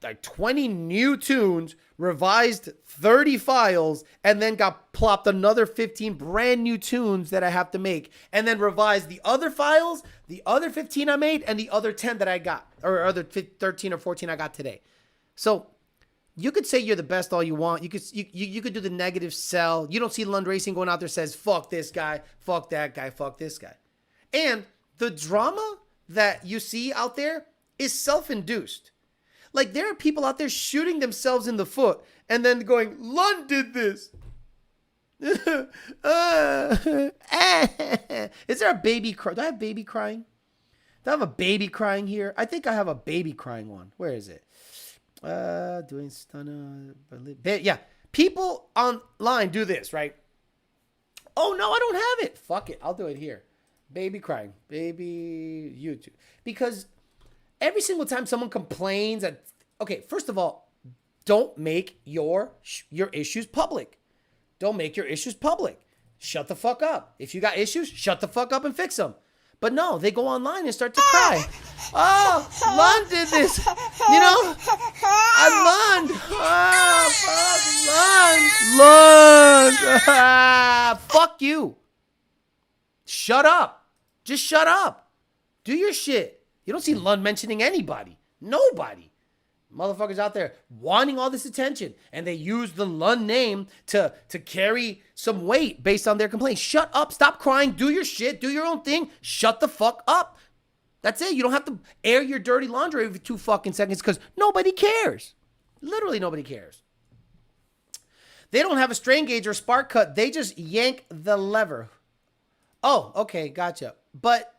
like 20 new tunes, revised 30 files, and then got plopped another 15 brand new tunes that I have to make, and then revised the other files, the other 15 I made, and the other 10 that I got, or other 13 or 14 I got today. So you could say you're the best all you want. You could do the negative sell. You don't see Lund Racing going out there says, fuck this guy, fuck that guy, fuck this guy. And the drama that you see out there is self-induced. Like, there are people out there shooting themselves in the foot and then going, Lund did this. Is there a baby cry? Do I have baby crying? Do I have a baby crying here? I think I have a baby crying one. Where is it? Doing stunner. Yeah. People online do this, right? Oh, no, I don't have it. Fuck it. I'll do it here. Baby crying. Baby YouTube. Because every single time someone complains that, okay, first of all, don't make your issues public. Don't make your issues public. Shut the fuck up. If you got issues, shut the fuck up and fix them. But no, they go online and start to cry. Oh, Lund did this. You know, Lund. Oh, fuck Lund. Fuck you. Shut up. Just shut up. Do your shit. You don't see Lund mentioning anybody. Nobody. Motherfuckers out there wanting all this attention, and they use the Lund name to carry some weight based on their complaints. Shut up. Stop crying. Do your shit. Do your own thing. Shut the fuck up. That's it. You don't have to air your dirty laundry every 2 fucking seconds because nobody cares. Literally nobody cares. They don't have a strain gauge or spark cut. They just yank the lever. Oh, okay. Gotcha. But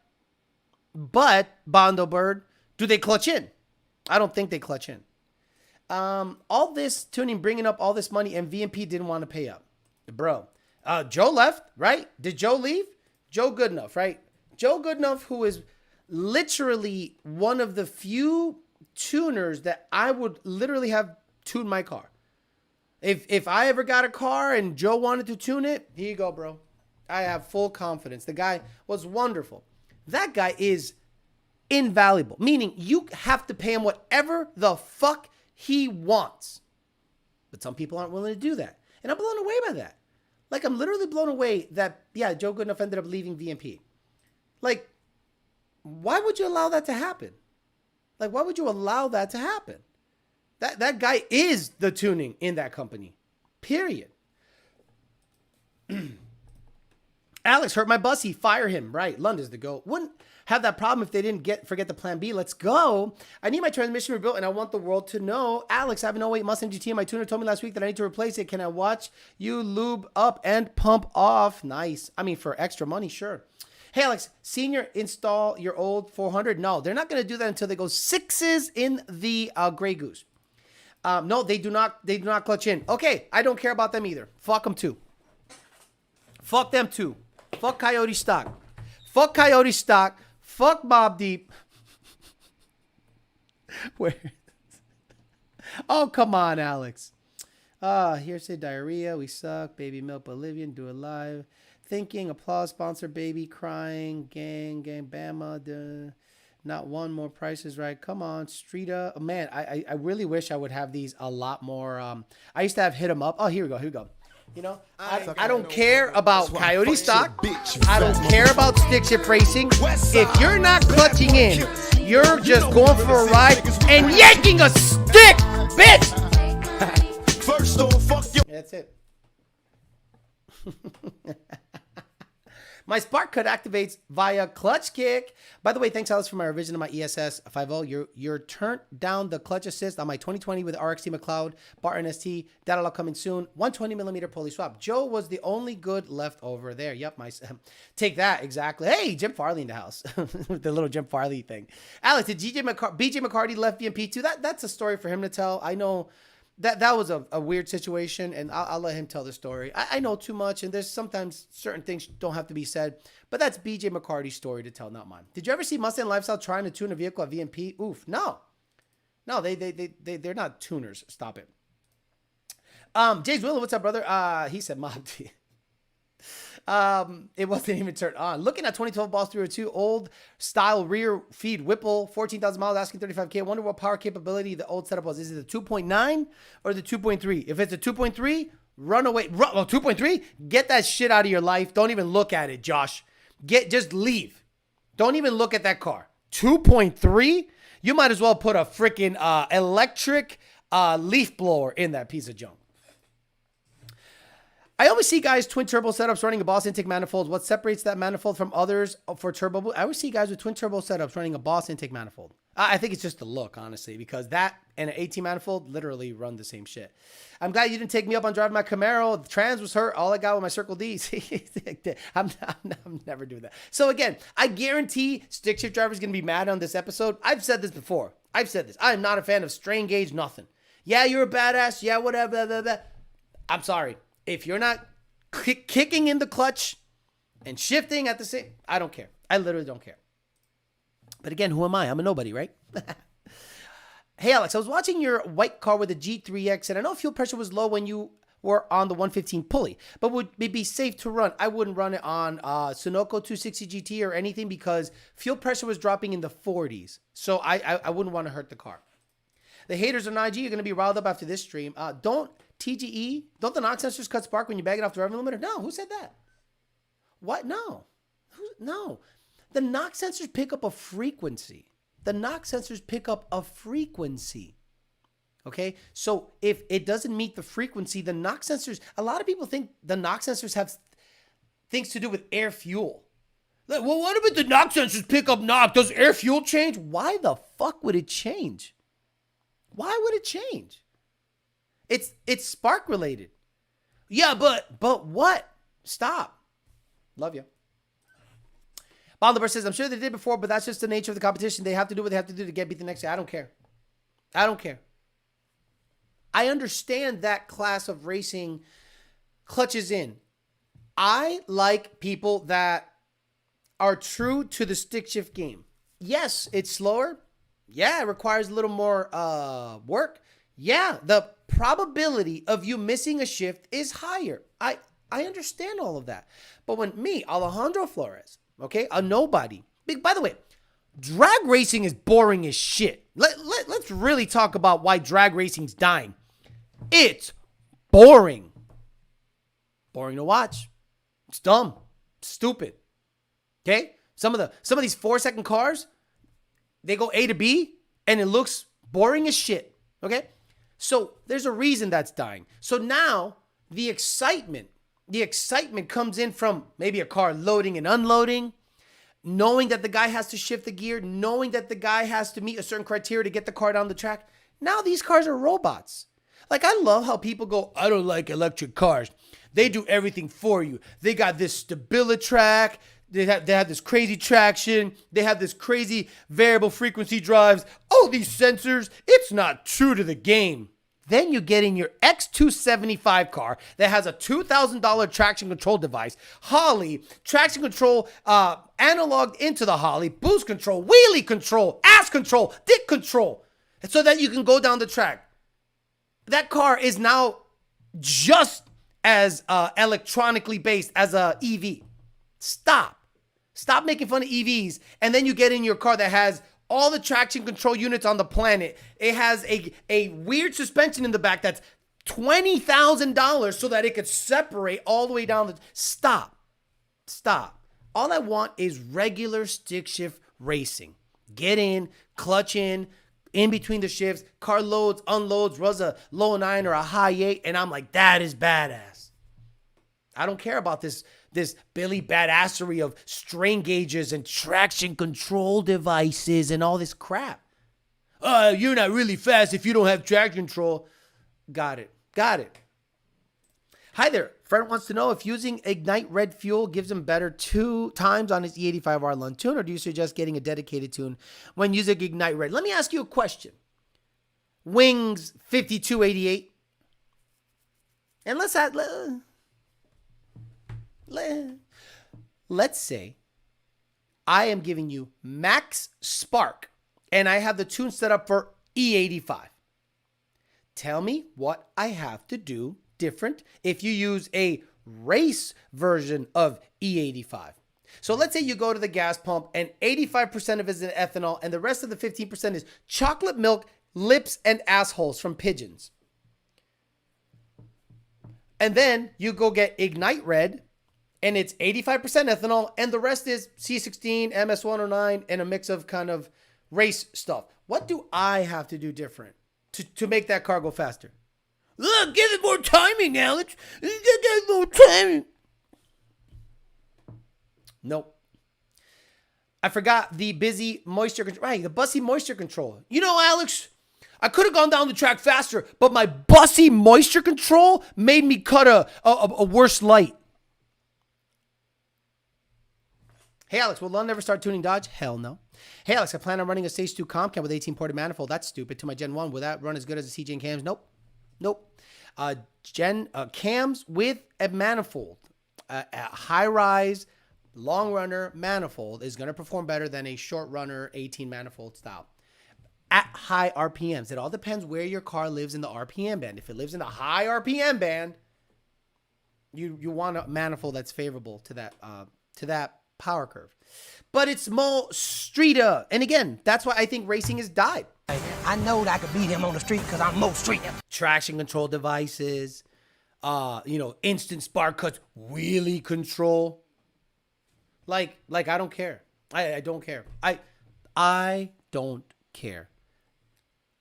Bondo Bird, do they clutch in? I don't think they clutch in. All this tuning, bringing up all this money, and VMP didn't want to pay up. Bro, Joe left, right? Did Joe leave? Joe Goodenough, right? Joe Goodenough, who is literally one of the few tuners that I would literally have tuned my car. If I ever got a car and Joe wanted to tune it, here you go, bro. I have full confidence. The guy was wonderful. That guy is invaluable, meaning you have to pay him whatever the fuck he wants. But some people aren't willing to do that. And I'm blown away by that. Like, I'm literally blown away that, yeah, Joe Goodenough ended up leaving VMP. Like, why would you allow that to happen? Like, why would you allow that to happen? That guy is the tuning in that company. Period. Alex hurt my bussy. Fire him. Right. Lund is the GOAT. Wouldn't have that problem if they didn't forget the plan B. Let's go. I need my transmission rebuilt and I want the world to know. Alex, I have an 08 Mustang GT and my tuner told me last week that I need to replace it. Can I watch you lube up and pump off? Nice. I mean, for extra money, sure. Hey, Alex, senior, install your old 400. No, they're not going to do that until they go 6s in the Grey Goose. No, they do not clutch in. Okay, I don't care about them either. Fuck them too. Fuck them too. Fuck Coyote Stock. Fuck Coyote Stock. Fuck Mob Deep. Where? Oh, come on, Alex. Here's diarrhea. We suck. Baby milk Bolivian. Do it live. Thinking. Applause. Sponsor. Baby crying. Gang. Bama. Duh. Not one more prices right. Come on. Streeta. Oh, man, I really wish I would have these a lot more. I used to have hit 'em up. Oh, here we go. You know, I don't care about Coyote Stock. I don't care about stick shift racing. If you're not clutching in, you're just going for a ride and yanking a stick, bitch. That's it. My spark cut activates via clutch kick. By the way, thanks, Alice, for my revision of my ESS 50. You're turned down the clutch assist on my 2020 with RXT McLeod, Barton ST. That'll coming soon. 120mm pulley swap. Joe was the only good left over there. Yep, take that, exactly. Hey, Jim Farley in the house. The little Jim Farley thing. Alex, did BJ McCarty left VMP too? That's a story for him to tell. I know that was a weird situation, and I'll let him tell the story. I know too much, and there's sometimes certain things don't have to be said, but that's BJ McCarty's story to tell, not mine. Did you ever see Mustang Lifestyle trying to tune a vehicle at VMP? Oof, no. No, they're not tuners. Stop it. James Willow, what's up, brother? He said Mob T. It wasn't even turned on. Looking at 2012 Boss 302, old style rear feed Whipple, 14,000 miles, asking 35K. I wonder what power capability the old setup was. Is it the 2.9 or the 2.3? If it's a 2.3, run away. Well, 2.3, get that shit out of your life. Don't even look at it, Josh. Just leave. Don't even look at that car. 2.3, you might as well put a freaking electric leaf blower in that piece of junk. I always see guys twin turbo setups running a Boss intake manifold. What separates that manifold from others for turbo boost? I always see guys with twin turbo setups running a Boss intake manifold. I think it's just the look, honestly, because that and an AT manifold literally run the same shit. I'm glad you didn't take me up on driving my Camaro. The trans was hurt. All I got was my Circle D's. I'm never doing that. So again, I guarantee stick shift drivers going to be mad on this episode. I've said this before. I am not a fan of strain gauge, nothing. Yeah, you're a badass. Yeah, whatever. Blah, blah, blah. I'm sorry. If you're not kicking in the clutch and shifting at the same, I don't care. I literally don't care. But again, who am I? I'm a nobody, right? Hey, Alex, I was watching your white car with a G3X, and I know fuel pressure was low when you were on the 115 pulley, but would it be safe to run? I wouldn't run it on Sunoco 260 GT or anything because fuel pressure was dropping in the 40s. So I wouldn't want to hurt the car. The haters on IG are going to be riled up after this stream. Don't the knock sensors cut spark when you bag it off the revenue limiter? No, who said that? What? No. No. The knock sensors pick up a frequency. Okay? So if it doesn't meet the frequency, the knock sensors, a lot of people think the knock sensors have things to do with air fuel. Like, well, what about the knock sensors pick up knock? Does air fuel change? Why the fuck would it change? Why would it change? It's spark related. Yeah, but what? Stop. Love you. Bondaber says, I'm sure they did before, but that's just the nature of the competition. They have to do what they have to do to get beat the next day. I don't care. I understand that class of racing clutches in. I like people that are true to the stick shift game. Yes, it's slower. Yeah, it requires a little more work. Yeah, the probability of you missing a shift is higher. I understand all of that. But when me, Alejandro Flores, okay, a nobody. By the way, drag racing is boring as shit. Let's really talk about why drag racing's dying. It's boring. Boring to watch. It's dumb. Stupid. Okay? Some of these 4-second cars, they go A to B and it looks boring as shit. Okay? So there's a reason that's dying. So now the excitement comes in from maybe a car loading and unloading, knowing that the guy has to shift the gear, knowing that the guy has to meet a certain criteria to get the car down the track. Now these cars are robots. Like, I love how people go, I don't like electric cars. They do everything for you. They got this StabiliTrak. They have this crazy traction. They have this crazy variable frequency drives. All these sensors. It's not true to the game. Then you get in your X275 car that has a $2,000 traction control device, Holly, traction control analoged into the Holly, boost control, wheelie control, ass control, dick control, so that you can go down the track. That car is now just as electronically based as a EV. Stop making fun of EVs. And then you get in your car that has all the traction control units on the planet. It has a weird suspension in the back that's $20,000 so that it could separate all the way down. Stop. All I want is regular stick shift racing. Get in, clutch in between the shifts. Car loads, unloads, runs a low 9 or a high 8. And I'm like, that is badass. I don't care about this Billy badassery of strain gauges and traction control devices and all this crap. You're not really fast if you don't have traction control. Got it. Hi there. Friend wants to know if using Ignite Red Fuel gives him better 2 times on his E85R Lund tune, or do you suggest getting a dedicated tune when using Ignite Red? Let me ask you a question. Wings 5288. And let's say I am giving you max spark and I have the tune set up for E85. Tell me what I have to do different if you use a race version of E85. So let's say you go to the gas pump and 85% of it is in ethanol and the rest of the 15% is chocolate milk, lips, and assholes from pigeons. And then you go get Ignite Red and it's 85% ethanol and the rest is C16, MS109, and a mix of kind of race stuff. What do I have to do different to make that car go faster? Look, give it more timing, Alex. Give it more timing. Nope. I forgot the busy moisture control. Right, the bussy moisture control. You know, Alex, I could have gone down the track faster, but my bussy moisture control made me cut a worse light. Hey, Alex, will Lund never start tuning Dodge? Hell no. Hey, Alex, I plan on running a Stage 2 comp cam with 18 ported manifold. That's stupid. To my Gen 1, will that run as good as the CJ cams? Nope. Nope. Cams with a manifold. A high-rise, long-runner manifold is going to perform better than a short-runner 18 manifold style. At high RPMs. It all depends where your car lives in the RPM band. If it lives in the high RPM band, you want a manifold that's favorable to that power curve. But it's more streeter. And again, that's why I think racing has died. I know that I could beat him on the street because I'm more street. Traction control devices, instant spark cuts, wheelie control. Like I don't care. I don't care. I don't care.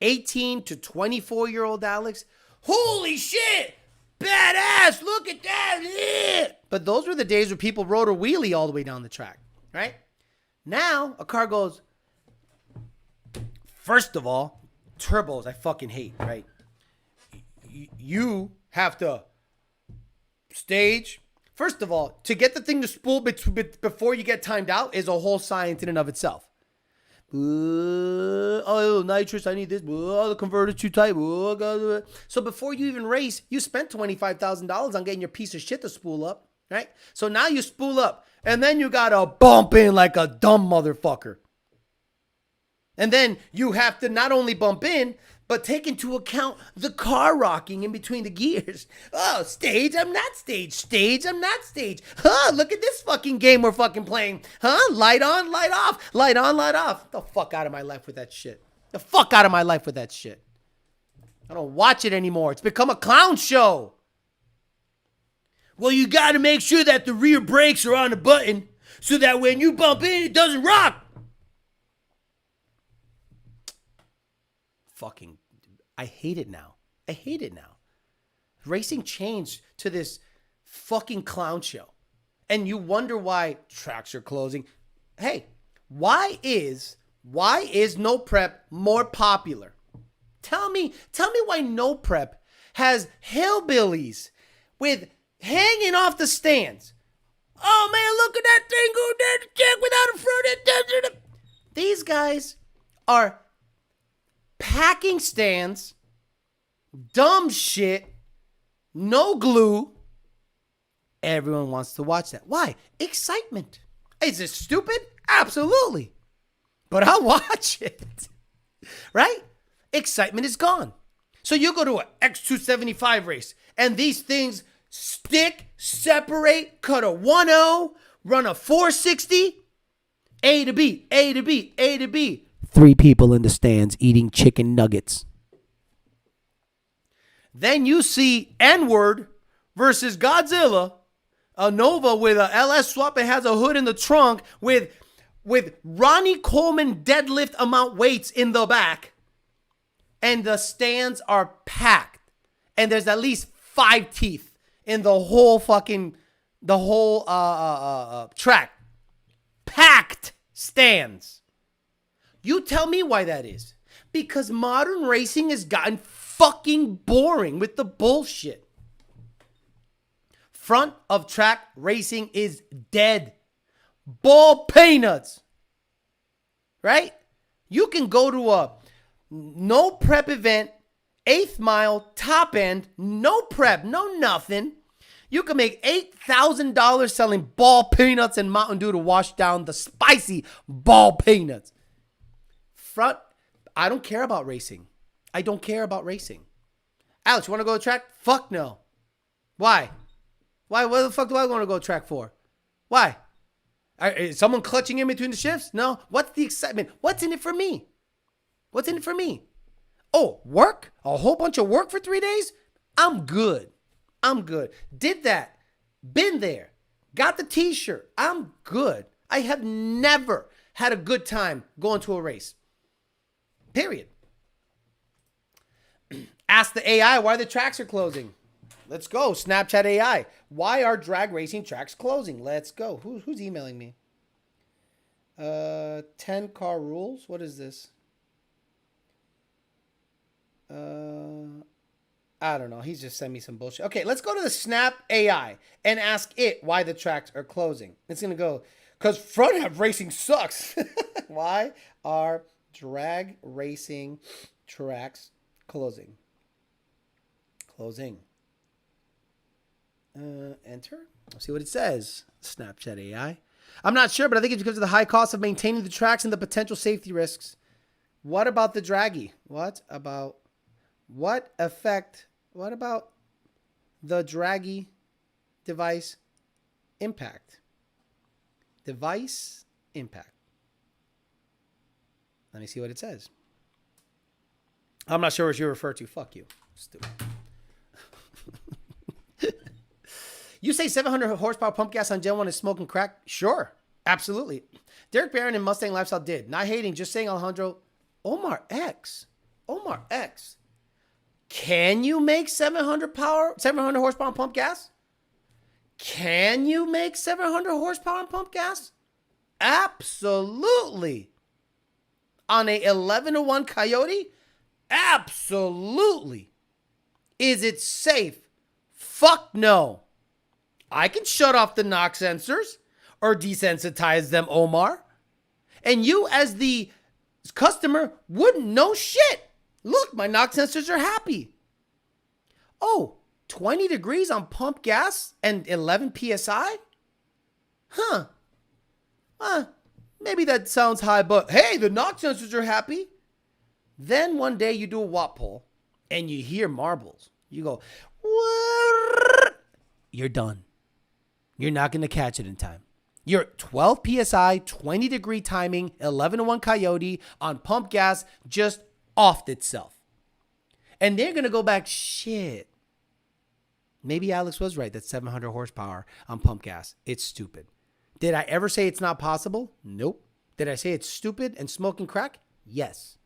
18 to 24-year-old Alex, holy shit, badass, look at that. Yeah. But those were the days where people rode a wheelie all the way down the track, right? Now, a car goes, first of all, turbos I fucking hate, right? You have to stage. First of all, to get the thing to spool before you get timed out is a whole science in and of itself. Oh, nitrous, I need this. Oh, the converter's too tight. So before you even race, you spent $25,000 on getting your piece of shit to spool up, right? So now you spool up, and then you gotta bump in like a dumb motherfucker. And then you have to not only bump in, but take into account the car rocking in between the gears. Oh, stage, I'm not stage. Stage, I'm not stage. Huh, look at this fucking game we're fucking playing. Huh, light on, light off. Light on, light off. Get the fuck out of my life with that shit. The fuck out of my life with that shit. I don't watch it anymore. It's become a clown show. Well, you gotta make sure that the rear brakes are on the button so that when you bump in, it doesn't rock. Fucking, I hate it now. I hate it now. Racing changed to this fucking clown show. And you wonder why tracks are closing. Hey, why is no prep more popular? Tell me why no prep has hillbillies with hanging off the stands. Oh man, look at that thing go down the track without a front end. These guys are packing stands, dumb shit, no glue. Everyone wants to watch that. Why? Excitement. Is it stupid? Absolutely. But I'll watch it. Right? Excitement is gone. So you go to an X275 race, and these things stick, separate, cut a 1-0, run a 460, A to B, A to B, A to B. 3 people in the stands eating chicken nuggets. Then you see N-Word versus Godzilla, a Nova with a LS swap and has a hood in the trunk with Ronnie Coleman deadlift amount weights in the back. And the stands are packed. And there's at least 5 teeth in the whole track. Packed stands. You tell me why that is. Because modern racing has gotten fucking boring with the bullshit. Front of track racing is dead. Ball peanuts. Right? You can go to a no prep event, 8th mile, top end, no prep, no nothing. You can make $8,000 selling ball peanuts and Mountain Dew to wash down the spicy ball peanuts. I don't care about racing. I don't care about racing. Alex, you want to go to track? Fuck no. Why? Why? What the fuck do I want to go to track for? Why? Is someone clutching in between the shifts? No. What's the excitement? What's in it for me? What's in it for me? Oh, work? A whole bunch of work for 3 days? I'm good. I'm good. Did that. Been there. Got the t-shirt. I'm good. I have never had a good time going to a race. Period. Ask the AI why the tracks are closing. Let's go. Snapchat AI. Why are drag racing tracks closing? Let's go. Who's emailing me? 10 car rules. What is this? I don't know. He's just sent me some bullshit. Okay, let's go to the Snap AI and ask it why the tracks are closing. It's going to go, because front half racing sucks. Why are drag racing tracks closing? Closing. Enter. Let's see what it says. Snapchat AI. I'm not sure, but I think it's because of the high cost of maintaining the tracks and the potential safety risks. What about the draggy? What about the draggy device impact? Device impact. Let me see what it says. I'm not sure what you refer to. Fuck you. Stupid. You say 700 horsepower pump gas on Gen 1 is smoking crack? Sure. Absolutely. Derek Barron and Mustang Lifestyle did. Not hating, just saying, Alejandro. Omar X. Can you make 700 horsepower pump gas? Can you make 700 horsepower pump gas? Absolutely. On a 11-to-1 Coyote? Absolutely. Is it safe? Fuck no. I can shut off the knock sensors or desensitize them, Omar. And you as the customer wouldn't know shit. Look, my knock sensors are happy. Oh, 20 degrees on pump gas and 11 PSI? Huh. Maybe that sounds high, but hey, the knock sensors are happy. Then one day you do a watt pull and you hear marbles. You go, you're done. You're not going to catch it in time. You're 12 PSI, 20 degree timing, 11-to-1 Coyote on pump gas just offed itself. And they're going to go back, shit. Maybe Alex was right. That's 700 horsepower on pump gas. It's stupid. Did I ever say it's not possible? Nope. Did I say it's stupid and smoking crack? Yes.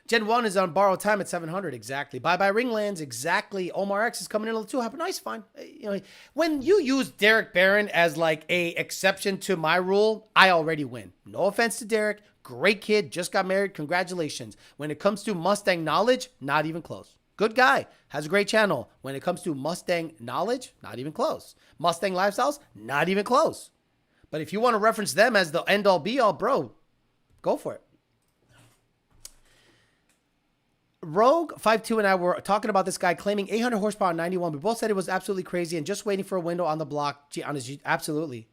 Gen 1 is on borrowed time at 700. Exactly. Bye-bye Ringlands. Exactly. Omar X is coming in a little too high, but no, he's fine. You know, when you use Derek Barron as like a exception to my rule, I already win. No offense to Derek. Great kid. Just got married. Congratulations. When it comes to Mustang knowledge, not even close. Good guy. Has a great channel. When it comes to Mustang knowledge, not even close. Mustang lifestyles, not even close. But if you want to reference them as the end-all be-all, bro, go for it. Rogue52 and I were talking about this guy claiming 800 horsepower 91. We both said it was absolutely crazy and just waiting for a window on the block. Gee, honestly, absolutely.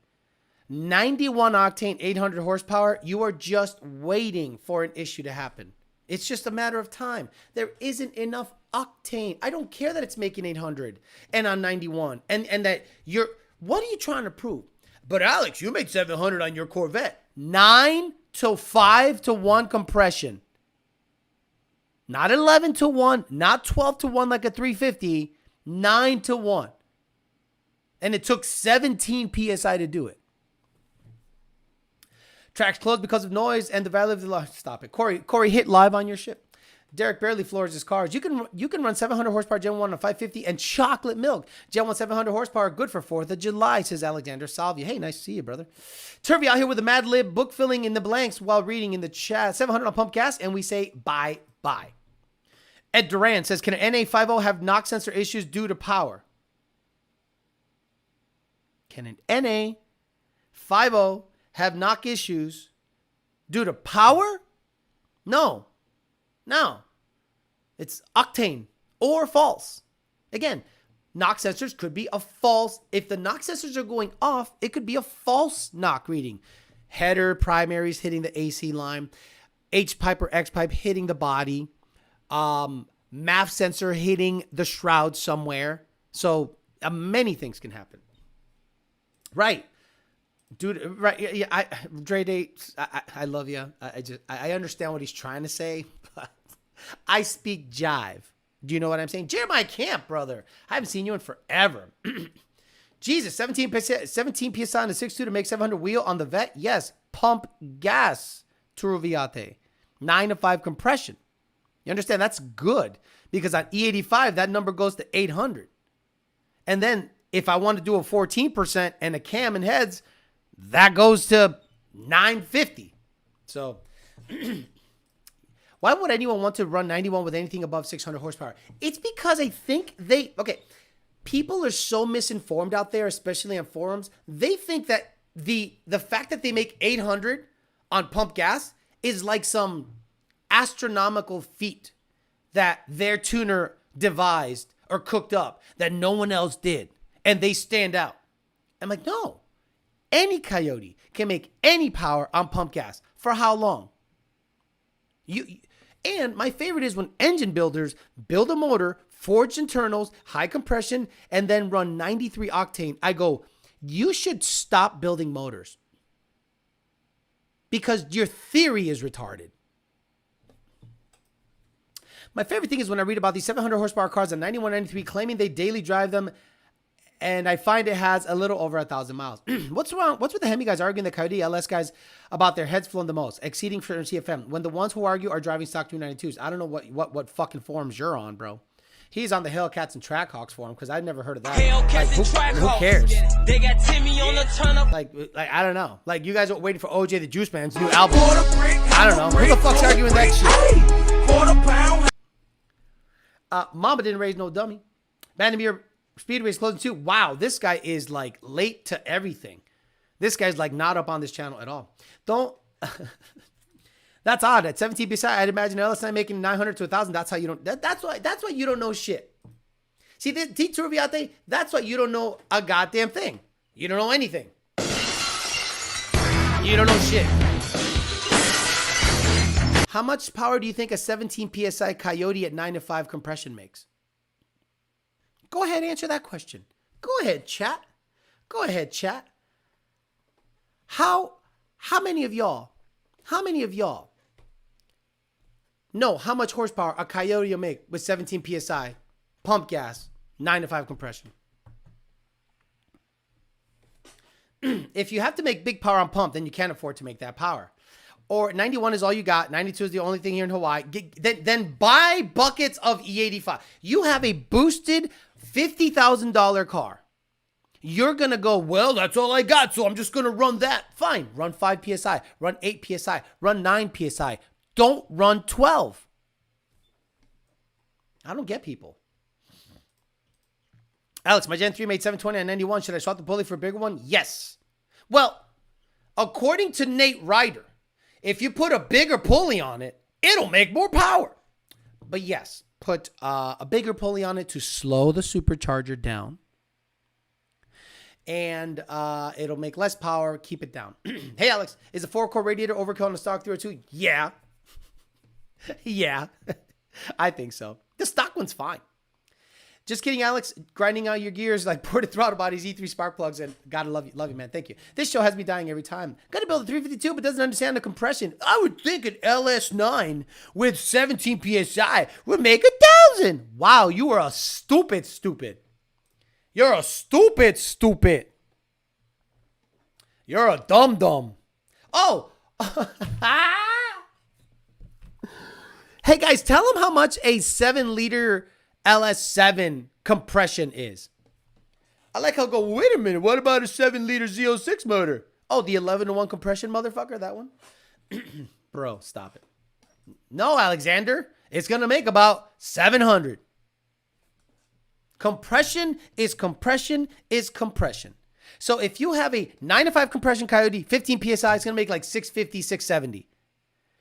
91 octane, 800 horsepower. You are just waiting for an issue to happen. It's just a matter of time. There isn't enough octane. I don't care that it's making 800 and on 91 and that you're, what are you trying to prove? But Alex, you made 700 on your Corvette. 9 to 5 to 1 compression. Not 11 to 1, not 12 to 1 like a 350, 9 to 1. And it took 17 PSI to do it. Tracks closed because of noise and the value of the life. Stop it. Corey, hit live on your ship. Derek barely floors his cars. You can run 700 horsepower Gen 1 on 550 and chocolate milk. Gen 1 700 horsepower, good for 4th of July, says Alexander Salvia. Hey, nice to see you, brother. Turvey out here with a Mad Lib, book filling in the blanks while reading in the chat. 700 on pump gas, and we say bye-bye. Ed Duran says, can an NA50 have knock sensor issues due to power? Can an NA50 have knock issues due to power? No. It's octane or false. Again, knock sensors could be a false. If the knock sensors are going off, it could be a false knock reading. Header primaries hitting the AC line. H pipe or X pipe hitting the body, MAF sensor hitting the shroud somewhere. So many things can happen. Right. Dude, right. Yeah, Dre Day, I love you. I understand what he's trying to say, but I speak jive. Do you know what I'm saying? Jeremiah Camp, brother. I haven't seen you in forever. Jesus, 17 PSI on the 6.2 to make 700 wheel on the vet. Yes. Pump gas. Turuviate. 9 to 5 compression. You understand? That's good because on E85, that number goes to 800. And then if I want to do a 14% and a cam and heads, that goes to 950. So why would anyone want to run 91 with anything above 600 horsepower? It's because I think people are so misinformed out there, especially on forums. They think that the fact that they make 800 on pump gas is like some astronomical feat that their tuner devised or cooked up that no one else did, and they stand out. I'm like, no. Any Coyote can make any power on pump gas. For how long? And my favorite is when engine builders build a motor, forged internals, high compression, and then run 93 octane. I go, you should stop building motors because your theory is retarded. My favorite thing is when I read about these 700 horsepower cars at 91, 93 claiming they daily drive them, and I find it has a little over 1,000 miles. What's wrong? What's with the Hemi guys arguing the Coyote LS guys about their heads flown the most, exceeding for CFM, when the ones who argue are driving stock 292s? I don't know what fucking forums you're on, bro. He's on the Hellcats and Trackhawks forum because I've never heard of that. Hellcats and Trackhawks. Who cares? They got Timmy on the turn up. Like I don't know. Like you guys are waiting for OJ the Juice Man's new album. I don't know. Who the fuck's arguing that shit? Mama didn't raise no dummy. Bandamir Speedway is closing too. Wow, this guy is like late to everything. This guy's like not up on this channel at all. Don't. That's odd. At 17 PSI, I'd imagine LS9 making 900 to 1,000. That's how you don't. That's why you don't know shit. See, T Turbiate, that's why you don't know a goddamn thing. You don't know anything. You don't know shit. How much power do you think a 17 PSI Coyote at 9 to 5 compression makes? Go ahead and answer that question. Go ahead, chat. Go ahead, chat. How many of y'all know how much horsepower a Coyote will make with 17 PSI, pump gas, 9 to 5 compression? If you have to make big power on pump, then you can't afford to make that power. Or 91 is all you got. 92 is the only thing here in Hawaii. Then buy buckets of E85. You have a boosted $50,000 car. You're going to go, well, that's all I got, so I'm just going to run that. Fine. Run 5 PSI. Run 8 PSI. Run 9 PSI. Don't run 12. I don't get people. Alex, my Gen 3 made 720 and 91. Should I swap the pulley for a bigger one? Yes. Well, according to Nate Ryder, if you put a bigger pulley on it, it'll make more power. But yes, put a bigger pulley on it to slow the supercharger down. And it'll make less power. Keep it down. Hey, Alex, is a 4-core radiator overkill on a stock 302? Yeah. Yeah. I think so. The stock one's fine. Just kidding, Alex. Grinding out your gears like ported throttle bodies, E3 spark plugs, and gotta love you, man. Thank you. This show has me dying every time. Gotta build a 352, but doesn't understand the compression. I would think an LS9 with 17 PSI would make 1,000. Wow, you are a stupid. You're a stupid. You're a dumb. Oh. Hey, guys, tell them how much a 7-liter LS7 compression is. I like how go, wait a minute, what about a 7-liter Z06 motor? Oh, the 11-to-1 compression motherfucker, that one? Bro, stop it. No, Alexander, it's going to make about 700. Compression is compression. So if you have a 9 to 5 compression Coyote, 15 PSI, it's going to make like 650, 670.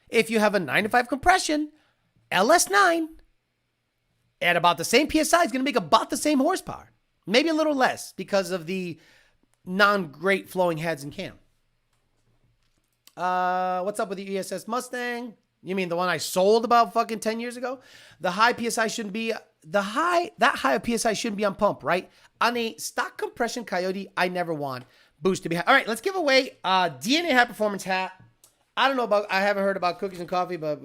If you have a 9 to 5 compression LS9 at about the same PSI, it's going to make about the same horsepower. Maybe a little less because of the non-great flowing heads and cam. What's up with the ESS Mustang? You mean the one I sold about fucking 10 years ago? The high PSI shouldn't be, that high of PSI shouldn't be on pump, right? On a stock compression Coyote, I never want boost to be high. All right, let's give away a DNA High Performance hat. I haven't heard about cookies and coffee, but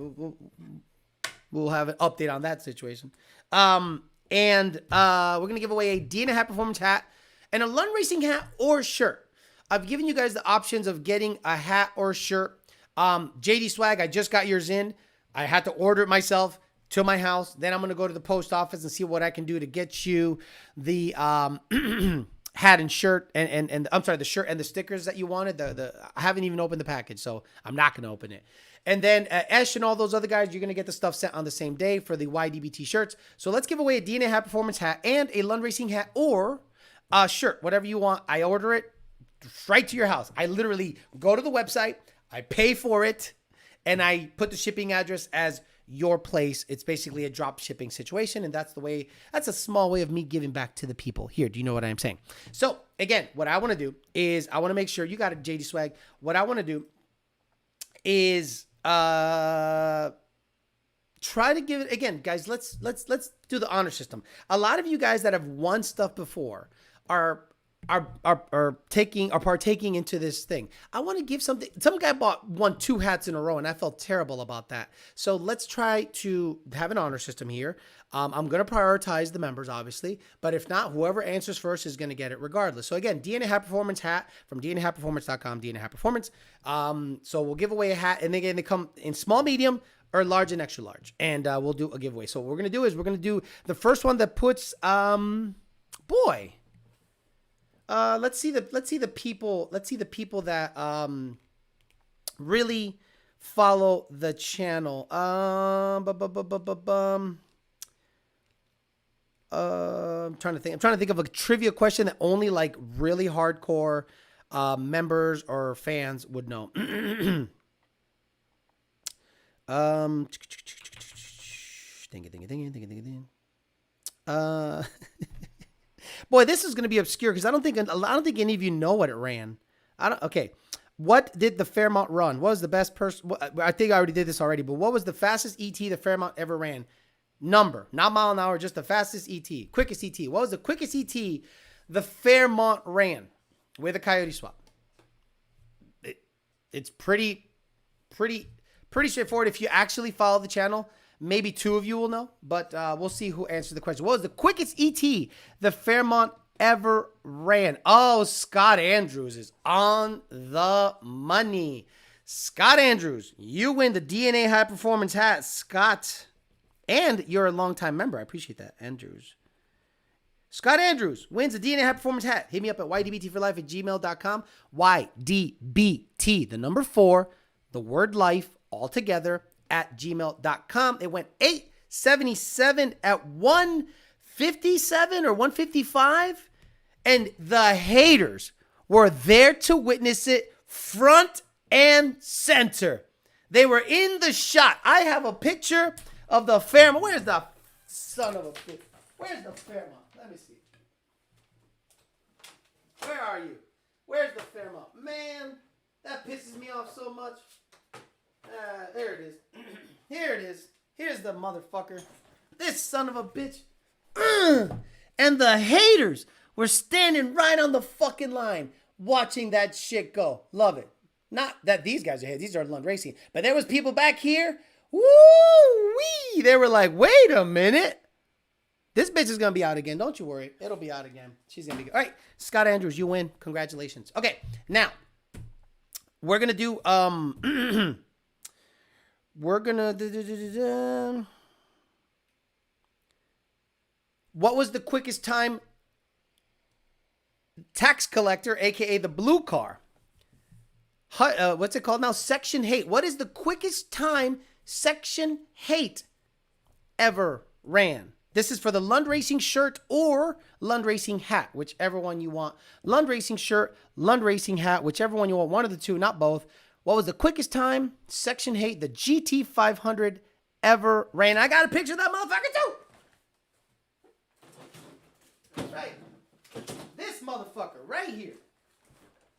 we'll have an update on that situation. We're going to give away a DNA High Performance hat and a Lund Racing hat or shirt. I've given you guys the options of getting a hat or a shirt. JD Swag, I just got yours in. I had to order it myself to my house. Then I'm going to go to the post office and see what I can do to get you the hat and shirt and I'm sorry, the shirt and the stickers that you wanted. I haven't even opened the package, so I'm not going to open it. And then Esh and all those other guys, you're going to get the stuff sent on the same day for the YDBT shirts. So let's give away a DNA High Performance hat and a Lund Racing hat or a shirt, whatever you want. I order it right to your house. I literally go to the website, I pay for it, and I put the shipping address as your place. It's basically a drop shipping situation, and that's a small way of me giving back to the people here. Do you know what I'm saying? So again, what I want to do is I want to make sure you got a JD Swag. What I want to do is try to give it again, guys. Let's do the honor system. A lot of you guys that have won stuff before are partaking into this thing. I want to give something. Some guy won 2 hats in a row, and I felt terrible about that. So let's try to have an honor system here. I'm going to prioritize the members, obviously, but if not, whoever answers first is going to get it regardless. So again, DNA High Performance hat from DNAHighPerformance.com, DNA High Performance. So we'll give away a hat, and again, they come in small, medium, or large and extra large, and we'll do a giveaway. So what we're going to do is we're going to do the first one that puts, let's see the people that really follow the channel. I'm trying to think of a trivia question that only like really hardcore members or fans would know. Boy, this is going to be obscure because I don't think any of you know what it ran. Okay. What did the Fairmont run? What was the best person? I think I already did this already, but what was the fastest ET the Fairmont ever ran? Number, not mile an hour, just the fastest ET, quickest ET. What was the quickest ET the Fairmont ran with a Coyote swap? It's pretty straightforward. If you actually follow the channel, maybe 2 of you will know, but we'll see who answers the question. What was the quickest ET the Fairmont ever ran? Oh, Scott Andrews is on the money. Scott Andrews, you win the DNA High Performance hat, Scott. And you're a longtime member. I appreciate that, Andrews. Scott Andrews wins the DNA High Performance hat. Hit me up at ydbtforlife@gmail.com. YDBT, the number 4, the word life, all together at gmail.com. It went 877 at 157 or 155. And the haters were there to witness it front and center. They were in the shot. I have a picture of the Fairmont. Where's the son of a bitch? Where's the Fairmont? Let me see. Where are you? Where's the Fairmont? Man, that pisses me off so much. There it is. Here it is. Here's the motherfucker. This son of a bitch. And the haters were standing right on the fucking line watching that shit go. Love it. Not that these guys are haters. These are Lund Racing. But there was people back here. Woo-wee. They were like, wait a minute. This bitch is going to be out again. Don't you worry. It'll be out again. She's going to be good. All right. Scott Andrews, you win. Congratulations. Okay. Now, we're going to do... We're gonna... What was the quickest time tax collector, aka the blue car? What's it called now? Section Hate. What is the quickest time Section Hate ever ran? This is for the Lund Racing shirt or Lund Racing hat, whichever one you want. Lund Racing shirt, Lund Racing hat, whichever one you want. One of the two, not both. What was the quickest time Section Hate, the GT500 ever ran? I got a picture of that motherfucker too. That's right. This motherfucker right here.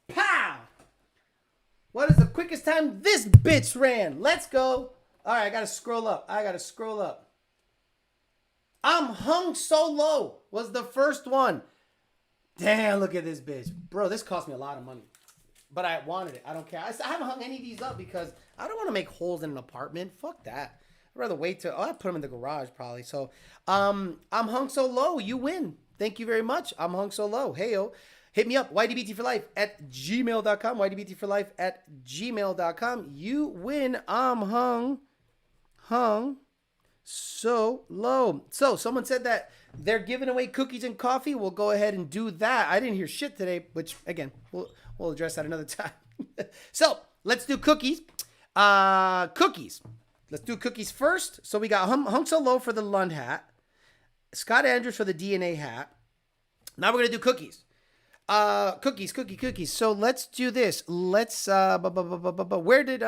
Pow! What is the quickest time this bitch ran? Let's go. All right, I gotta scroll up. I'm hung so low was the first one. Damn, look at this bitch. Bro, this cost me a lot of money. But I wanted it. I don't care. I haven't hung any of these up because I don't want to make holes in an apartment. Fuck that. I'd rather wait till... I put them in the garage probably. So, I'm hung so low. You win. Thank you very much. I'm hung so low. Heyo. Hit me up. ydbtforlife@gmail.com. ydbtforlife@gmail.com. You win. I'm hung so low. So someone said that they're giving away cookies and coffee. We'll go ahead and do that. I didn't hear shit today, which again, we'll address that another time. So let's do cookies. Cookies. Let's do cookies first. So we got hung so low for the Lund hat, Scott Andrews for the DNA hat. Now we're gonna do cookies. Cookies. So let's do this. Let's where did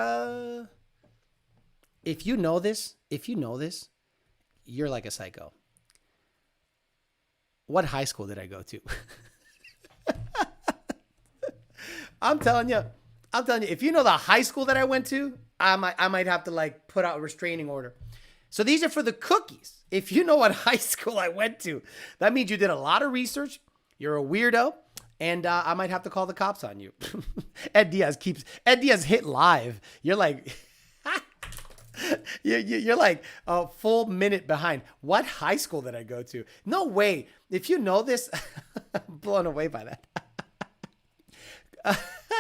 if you know this, you're like a psycho. What high school did I go to? I'm telling you, if you know the high school that I went to, I might have to like put out a restraining order. So these are for the cookies. If you know what high school I went to, that means you did a lot of research. You're a weirdo. And I might have to call the cops on you. Ed Diaz hit live. You're like, you're like a full minute behind. What high school did I go to? No way. If you know this, I'm blown away by that.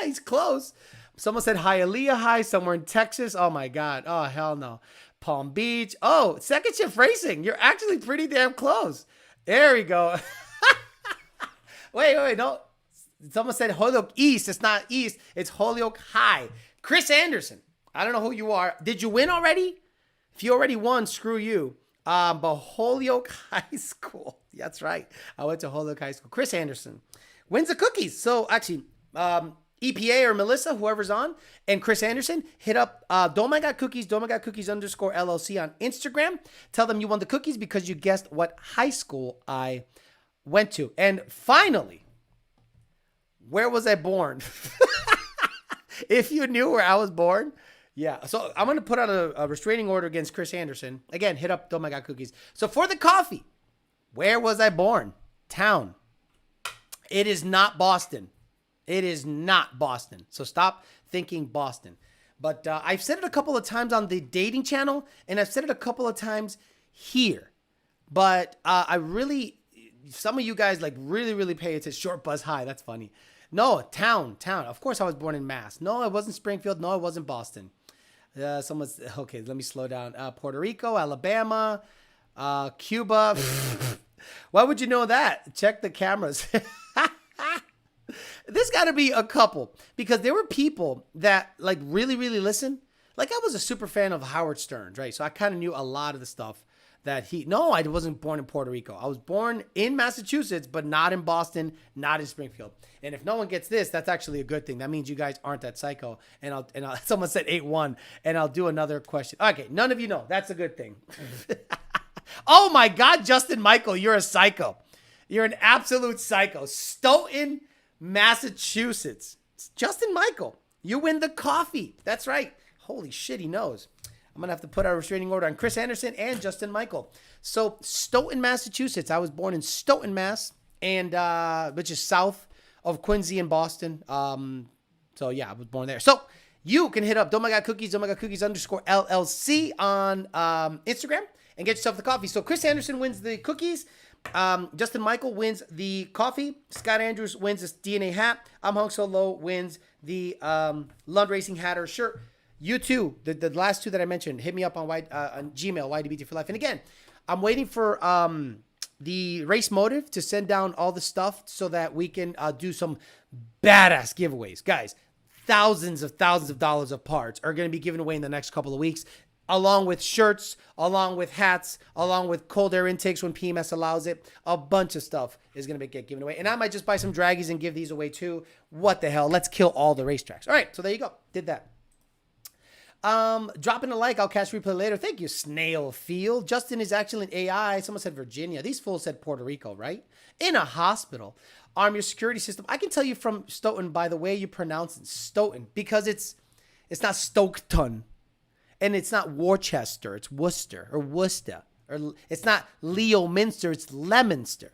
He's close. Someone said Hialeah High, somewhere in Texas. Oh my God. Oh, hell no. Palm Beach. Oh, second shift racing. You're actually pretty damn close. There we go. Wait, no. Someone said Holyoke East. It's not East. It's Holyoke High. Chris Anderson. I don't know who you are. Did you win already? If you already won, screw you. But Holyoke High School. That's right. I went to Holyoke High School. Chris Anderson wins the cookies. So actually, EPA or Melissa, whoever's on, and Chris Anderson, hit up Don't Mind Got Cookies, _LLC on Instagram. Tell them you won the cookies because you guessed what high school I went to. And finally, where was I born? If you knew where I was born. Yeah. So I'm going to put out a restraining order against Chris Anderson. Again, hit up Don't My God Cookies. So for the coffee, where was I born? Town. It is not Boston. So stop thinking Boston. But I've said it a couple of times on the dating channel, and I've said it a couple of times here. But some of you guys like really pay attention. Short Buzz High. That's funny. No, town. Of course I was born in Mass. No, it wasn't Springfield. No, it wasn't Boston. Okay, let me slow down. Puerto Rico, Alabama, Cuba. Why would you know that? Check the cameras. There's got to be a couple because there were people that like really listen. Like I was a super fan of Howard Stern, right? So I kind of knew a lot of the stuff that no, I wasn't born in Puerto Rico. I was born in Massachusetts, but not in Boston, not in Springfield. And if no one gets this, that's actually a good thing. That means you guys aren't that psycho. And I'll someone said 8-1, and I'll do another question. Okay, none of you know. That's a good thing. Oh my God, Justin Michael, you're a psycho. You're an absolute psycho. Stoughton, Massachusetts. Justin Michael, you win the coffee. That's right. Holy shit, he knows. I'm going to have to put out a restraining order on Chris Anderson and Justin Michael. So Stoughton, Massachusetts. I was born in Stoughton, Mass, and which is south of Quincy and Boston. So yeah, I was born there. So you can hit up Don't My God Cookies, _LLC on Instagram and get yourself the coffee. So Chris Anderson wins the cookies. Justin Michael wins the coffee. Scott Andrews wins this DNA hat. I'm Hung So Low wins the Lund Racing hat or shirt. You too, the last two that I mentioned, hit me up on Gmail, YDBT for life. And again, I'm waiting for the Race Motive to send down all the stuff so that we can do some badass giveaways. Guys, thousands of dollars of parts are going to be given away in the next couple of weeks, along with shirts, along with hats, along with cold air intakes when PMS allows it. A bunch of stuff is going to get given away. And I might just buy some draggies and give these away too. What the hell? Let's kill all the racetracks. All right, so there you go. Did that. Dropping a like, I'll catch replay later. Thank you, Snail Field. Justin is actually an AI. Someone said Virginia. These fools said Puerto Rico, right? In a hospital. Arm your security system. I can tell you from Stoughton by the way you pronounce it, Stoughton, because it's not Stoketon. And it's not Worcester, it's Worcester. Or it's not Leo Minster, it's Leominster.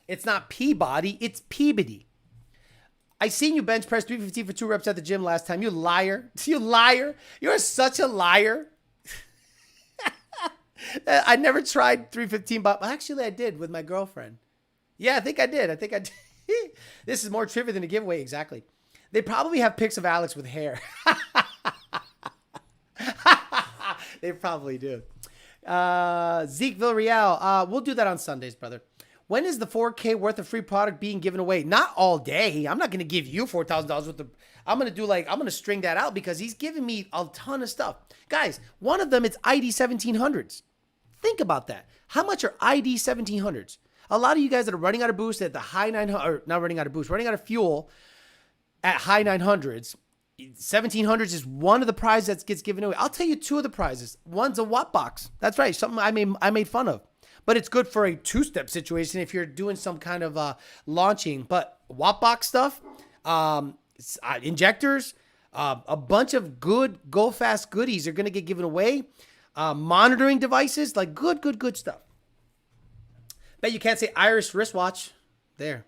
It's not Peabody, it's Peabody. I seen you bench press 315 for 2 reps at the gym last time. You liar. You liar. You're such a liar. I never tried 315, but actually I did with my girlfriend. Yeah, I think I did. This is more trivia than a giveaway, exactly. They probably have pics of Alex with hair. They probably do. Zeke Villarreal, we'll do that on Sundays, brother. When is the 4K worth of free product being given away? Not all day. I'm not going to give you $4,000 worth of... I'm going to string that out because he's giving me a ton of stuff. Guys, one of them, it's ID 1700s. Think about that. How much are ID 1700s? A lot of you guys that are running out of boost at the high 900, or not running out of boost, running out of fuel at high 900s. 1700s is one of the prizes that gets given away. I'll tell you 2 of the prizes. One's a Watt box. That's right. Something I made fun of. But it's good for a 2-step situation if you're doing some kind of launching. But Watt box stuff, injectors, a bunch of good go fast goodies are going to get given away. Monitoring devices, like good stuff. Bet you can't say Irish wristwatch. There.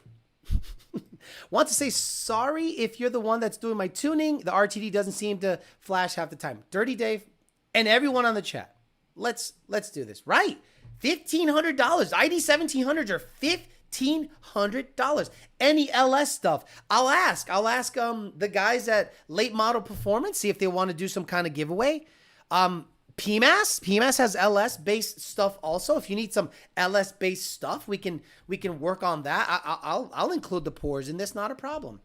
Want to say sorry if you're the one that's doing my tuning. The RTD doesn't seem to flash half the time. Dirty Dave and everyone on the chat. Let's do this. Right. $1,500. ID 1700s are $1,500. Any LS stuff. I'll ask the guys at Late Model Performance, see if they want to do some kind of giveaway. PMAS has LS based stuff also. If you need some LS based stuff, we can work on that. I'll include the pours in this, not a problem.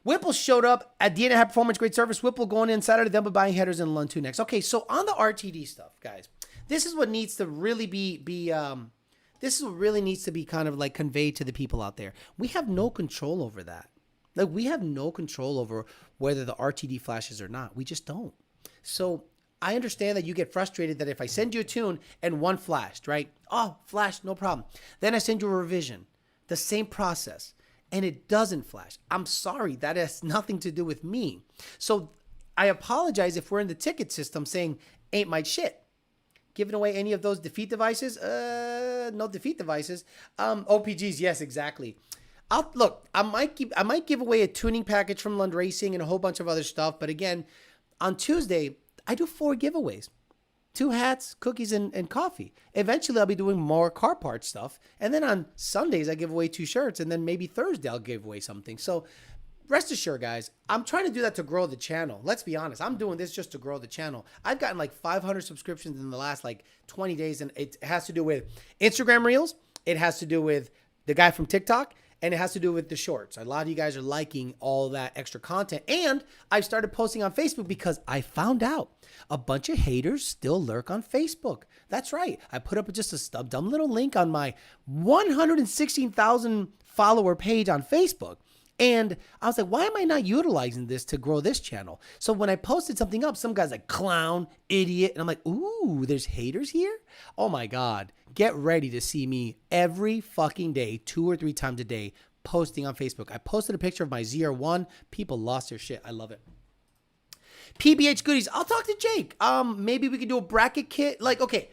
Whipple showed up at DNA High Performance, great service. Whipple going in Saturday, then buying headers in Lund 2 next. Okay, so on the RTD stuff, guys, this is what needs to really this is what really needs to be kind of like conveyed to the people out there. We have no control over that. Like, we have no control over whether the RTD flashes or not. We just don't. So I understand that you get frustrated that if I send you a tune and one flashed, right? Oh, flashed, no problem. Then I send you a revision, the same process, and it doesn't flash. I'm sorry, that has nothing to do with me. So I apologize if we're in the ticket system saying, ain't my shit. Giving away any of those defeat devices? No defeat devices. OPGs, yes, exactly. I might give away a tuning package from Lund Racing and a whole bunch of other stuff. But again, on Tuesday, I do 4 giveaways. 2 hats, cookies, and coffee. Eventually, I'll be doing more car parts stuff. And then on Sundays, I give away 2 shirts. And then maybe Thursday, I'll give away something. So rest assured, guys, I'm trying to do that to grow the channel. Let's be honest. I'm doing this just to grow the channel. I've gotten like 500 subscriptions in the last 20 days. And it has to do with Instagram Reels. It has to do with the guy from TikTok. And it has to do with the shorts. A lot of you guys are liking all that extra content. And I've started posting on Facebook because I found out a bunch of haters still lurk on Facebook. That's right. I put up just a dumb little link on my 116,000 follower page on Facebook. And I was like, why am I not utilizing this to grow this channel? So when I posted something up, some guy's like, clown, idiot. And I'm like, ooh, there's haters here? Oh my God. Get ready to see me every fucking day, 2 or 3 times a day, posting on Facebook. I posted a picture of my ZR1. People lost their shit. I love it. PBH goodies. I'll talk to Jake. Maybe we could do a bracket kit. Like, okay,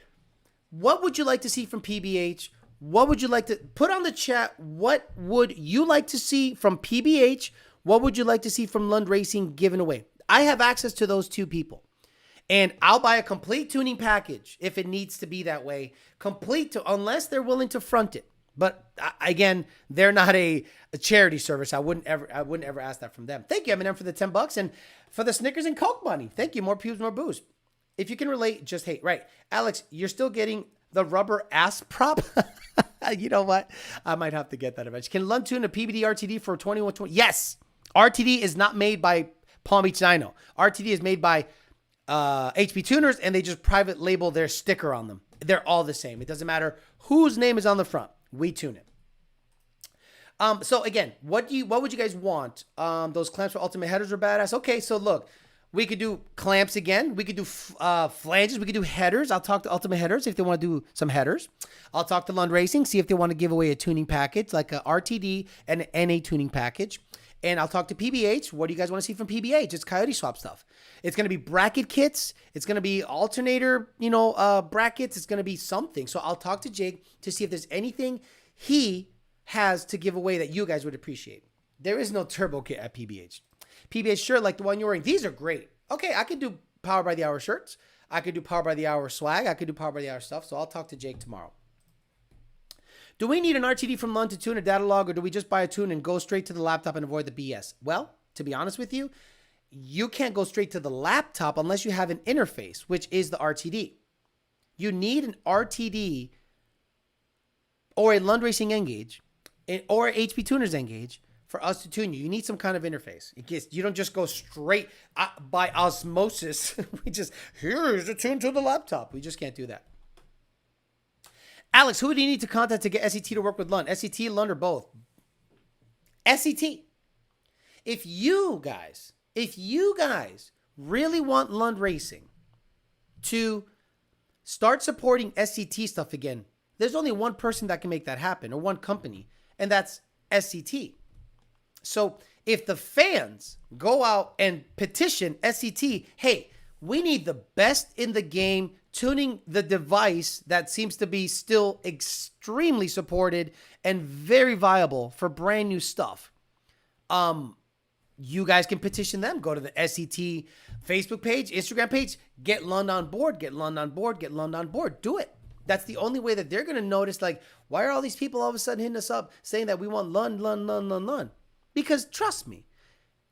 what would you like to see from PBH? What would you like to put on the chat? What would you like to see from PBH? What would you like to see from Lund Racing given away? I have access to those 2 people. And I'll buy a complete tuning package if it needs to be that way. Unless they're willing to front it. But again, they're not a charity service. I wouldn't ever ask that from them. Thank you, Eminem, for the $10 and for the Snickers and Coke money. Thank you. More pubes, more booze. If you can relate, just hate. Right. Alex, you're still getting the rubber ass prop. You know what? I might have to get that eventually. Can Lund tune a PBD RTD for 2120? Yes. RTD is not made by Palm Beach Dyno. RTD is made by HP tuners, and they just private label their sticker on them. They're all the same. It doesn't matter whose name is on the front. We tune it. So again, what would you guys want? Those clamps for ultimate headers are badass. Okay, so look, we could do clamps again. We could do flanges. We could do headers. I'll talk to Ultimate Headers if they want to do some headers. I'll talk to Lund Racing, see if they want to give away a tuning package, like a RTD and an NA tuning package. And I'll talk to PBH. What do you guys want to see from PBH? It's coyote swap stuff. It's going to be bracket kits. It's going to be alternator, brackets. It's going to be something. So I'll talk to Jake to see if there's anything he has to give away that you guys would appreciate. There is no turbo kit at PBH. PBH shirt like the one you're wearing. These are great. Okay, I could do Power by the Hour shirts. I could do Power by the Hour swag. I could do Power by the Hour stuff. So I'll talk to Jake tomorrow. Do we need an RTD from Lund to tune a data log, or do we just buy a tune and go straight to the laptop and avoid the BS? Well, to be honest with you, you can't go straight to the laptop unless you have an interface, which is the RTD. You need an RTD or a Lund Racing Engage or HP Tuners Engage for us to tune you. You need some kind of interface. You don't just go straight by osmosis. Here's a tune to the laptop. We just can't do that. Alex, who do you need to contact to get SET to work with Lund? SET, Lund, or both? SET. If you guys really want Lund Racing to start supporting SET stuff again, there's only one person that can make that happen, or one company, and that's SET. So if the fans go out and petition SET, hey, we need the best in the game tuning the device that seems to be still extremely supported and very viable for brand new stuff. You guys can petition them. Go to the SET Facebook page, Instagram page, get Lund on board, get Lund on board, get Lund on board. Do it. That's the only way that they're going to notice, like, why are all these people all of a sudden hitting us up saying that we want Lund? Because trust me,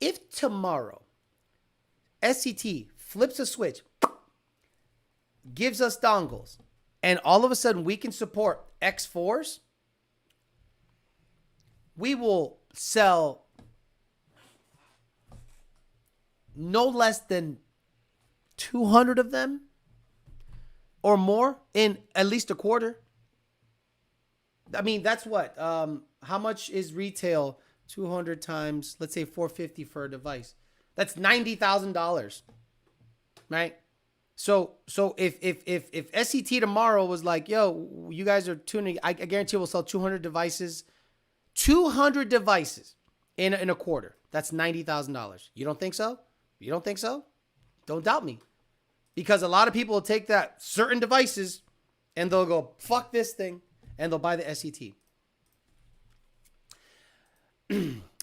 if tomorrow SET flips a switch, gives us dongles, and all of a sudden we can support X4s, we will sell no less than 200 of them or more in at least a quarter. I mean, that's what? How much is retail? 200 times, let's say $450 for a device. That's $90,000, right? So if SET tomorrow was like, yo, you guys are tuning, I guarantee we'll sell 200 devices. 200 devices in a quarter. That's $90,000. You don't think so? You don't think so? Don't doubt me. Because a lot of people will take that certain devices and they'll go, fuck this thing, and they'll buy the SET.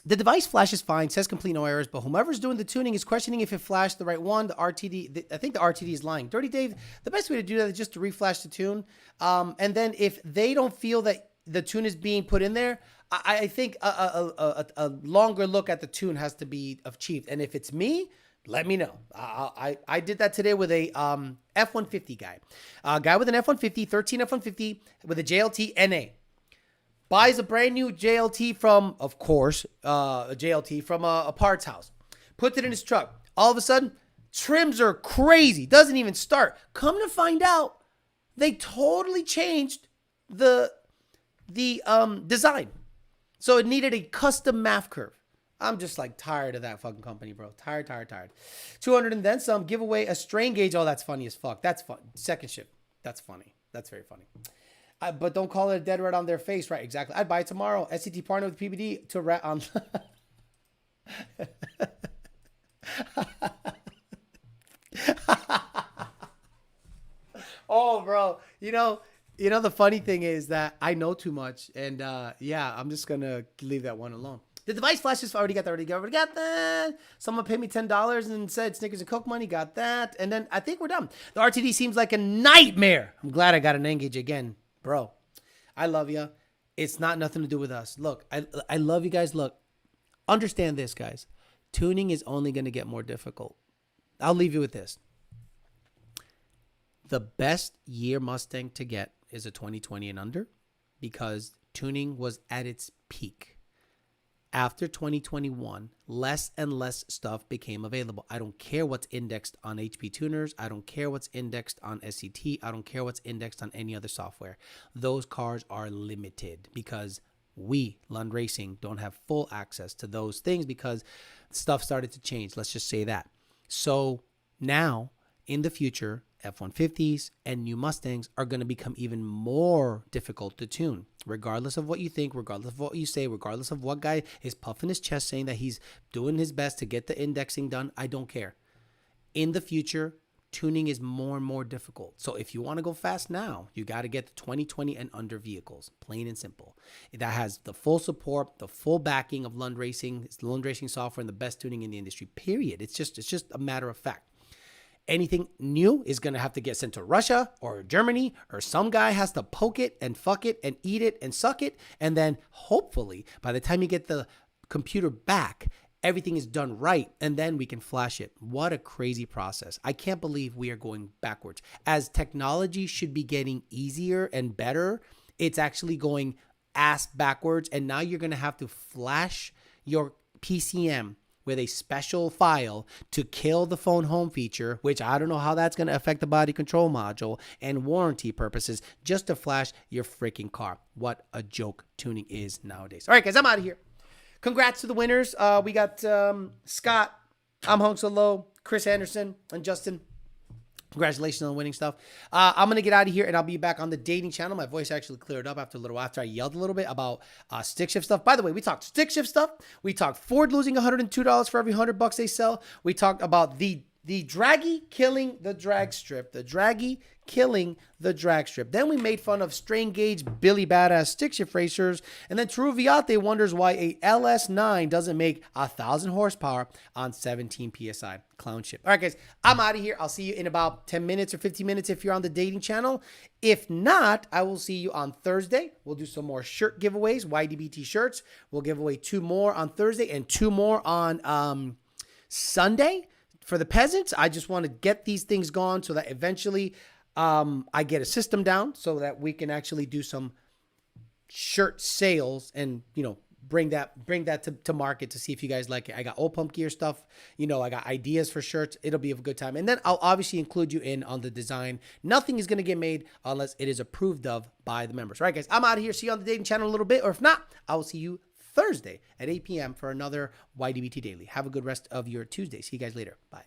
The device flashes fine, says complete no errors, but whomever's doing the tuning is questioning if it flashed the right one. The RTD, I think the RTD is lying. Dirty Dave, the best way to do that is just to reflash the tune. And then if they don't feel that the tune is being put in there, I think a longer look at the tune has to be achieved. And if it's me, let me know. I did that today with a F-150 guy. A guy with an F-150, 13 F-150 with a JLT NA. Buys a brand new JLT from, of course, a JLT from a parts house. Puts it in his truck. All of a sudden, trims are crazy. Doesn't even start. Come to find out, they totally changed the design. So it needed a custom MAF curve. I'm just like tired of that fucking company, bro. Tired. 200 and then some. Give away a strain gauge. Oh, that's funny as fuck. That's fun. Second ship. That's funny. That's very funny. But don't call it a dead rat on their face. Right, exactly. I'd buy it tomorrow. SCT partner with PBD to rat on. Oh, bro. You know, the funny thing is that I know too much. And yeah, I'm just going to leave that one alone. The device flashes, already got that. Someone paid me $10 and said Snickers and Coke money, got that. And then I think we're done. The RTD seems like a nightmare. I'm glad I got an Engage again. Bro, I love you. It's not nothing to do with us. Look, I love you guys. Look, understand this, guys. Tuning is only going to get more difficult. I'll leave you with this. The best year Mustang to get is a 2020 and under because tuning was at its peak. After 2021, less and less stuff became available. I don't care what's indexed on HP tuners. I don't care what's indexed on SCT. I don't care what's indexed on any other software. Those cars are limited because we, Lund Racing, don't have full access to those things because stuff started to change. Let's just say that. So now, in the future, F-150s and new Mustangs are going to become even more difficult to tune. regardless of what you think, regardless of what you say, regardless of what guy is puffing his chest saying that he's doing his best to get the indexing done, I don't care. In the future, tuning is more and more difficult. So if you want to go fast now, you got to get the 2020 and under vehicles, plain and simple. That has the full support, the full backing of Lund Racing. It's Lund Racing software and the best tuning in the industry, period. It's just a matter of fact. Anything new is going to have to get sent to Russia or Germany, or some guy has to poke it and fuck it and eat it and suck it. And then hopefully by the time you get the computer back, everything is done right, and then we can flash it. What a crazy process. I can't believe we are going backwards. As technology should be getting easier and better, it's actually going ass backwards, and now you're going to have to flash your PCM with a special file to kill the phone home feature, which I don't know how that's going to affect the body control module and warranty purposes, just to flash your freaking car. What a joke tuning is nowadays. All right, guys, I'm out of here. Congrats to the winners. We got Scott, I'm Hung So Low, Chris Anderson, and Justin. Congratulations on winning stuff. I'm going to get out of here, and I'll be back on the dating channel. My voice actually cleared up after I yelled a little bit about stick shift stuff. By the way, we talked stick shift stuff. We talked Ford losing $102 for every $100 they sell. We talked about the draggy killing the drag strip. The draggy killing the drag strip. Then we made fun of strain gauge Billy Badass stick shift racers. And then True Viate wonders why a LS9 doesn't make 1,000 horsepower on 17 PSI. Clown ship. All right, guys, I'm out of here. I'll see you in about 10 minutes or 15 minutes if you're on the dating channel. If not, I will see you on Thursday. We'll do some more shirt giveaways, YDBT shirts. We'll give away 2 more on Thursday and 2 more on Sunday. For the peasants, I just want to get these things going so that eventually I get a system down so that we can actually do some shirt sales and, bring that to market to see if you guys like it. I got old pump gear stuff. I got ideas for shirts. It'll be a good time. And then I'll obviously include you in on the design. Nothing is going to get made unless it is approved of by the members. All right, guys, I'm out of here. See you on the dating channel a little bit. Or if not, I will see you Thursday at 8 p.m. for another YDBT Daily. Have a good rest of your Tuesday. See you guys later. Bye.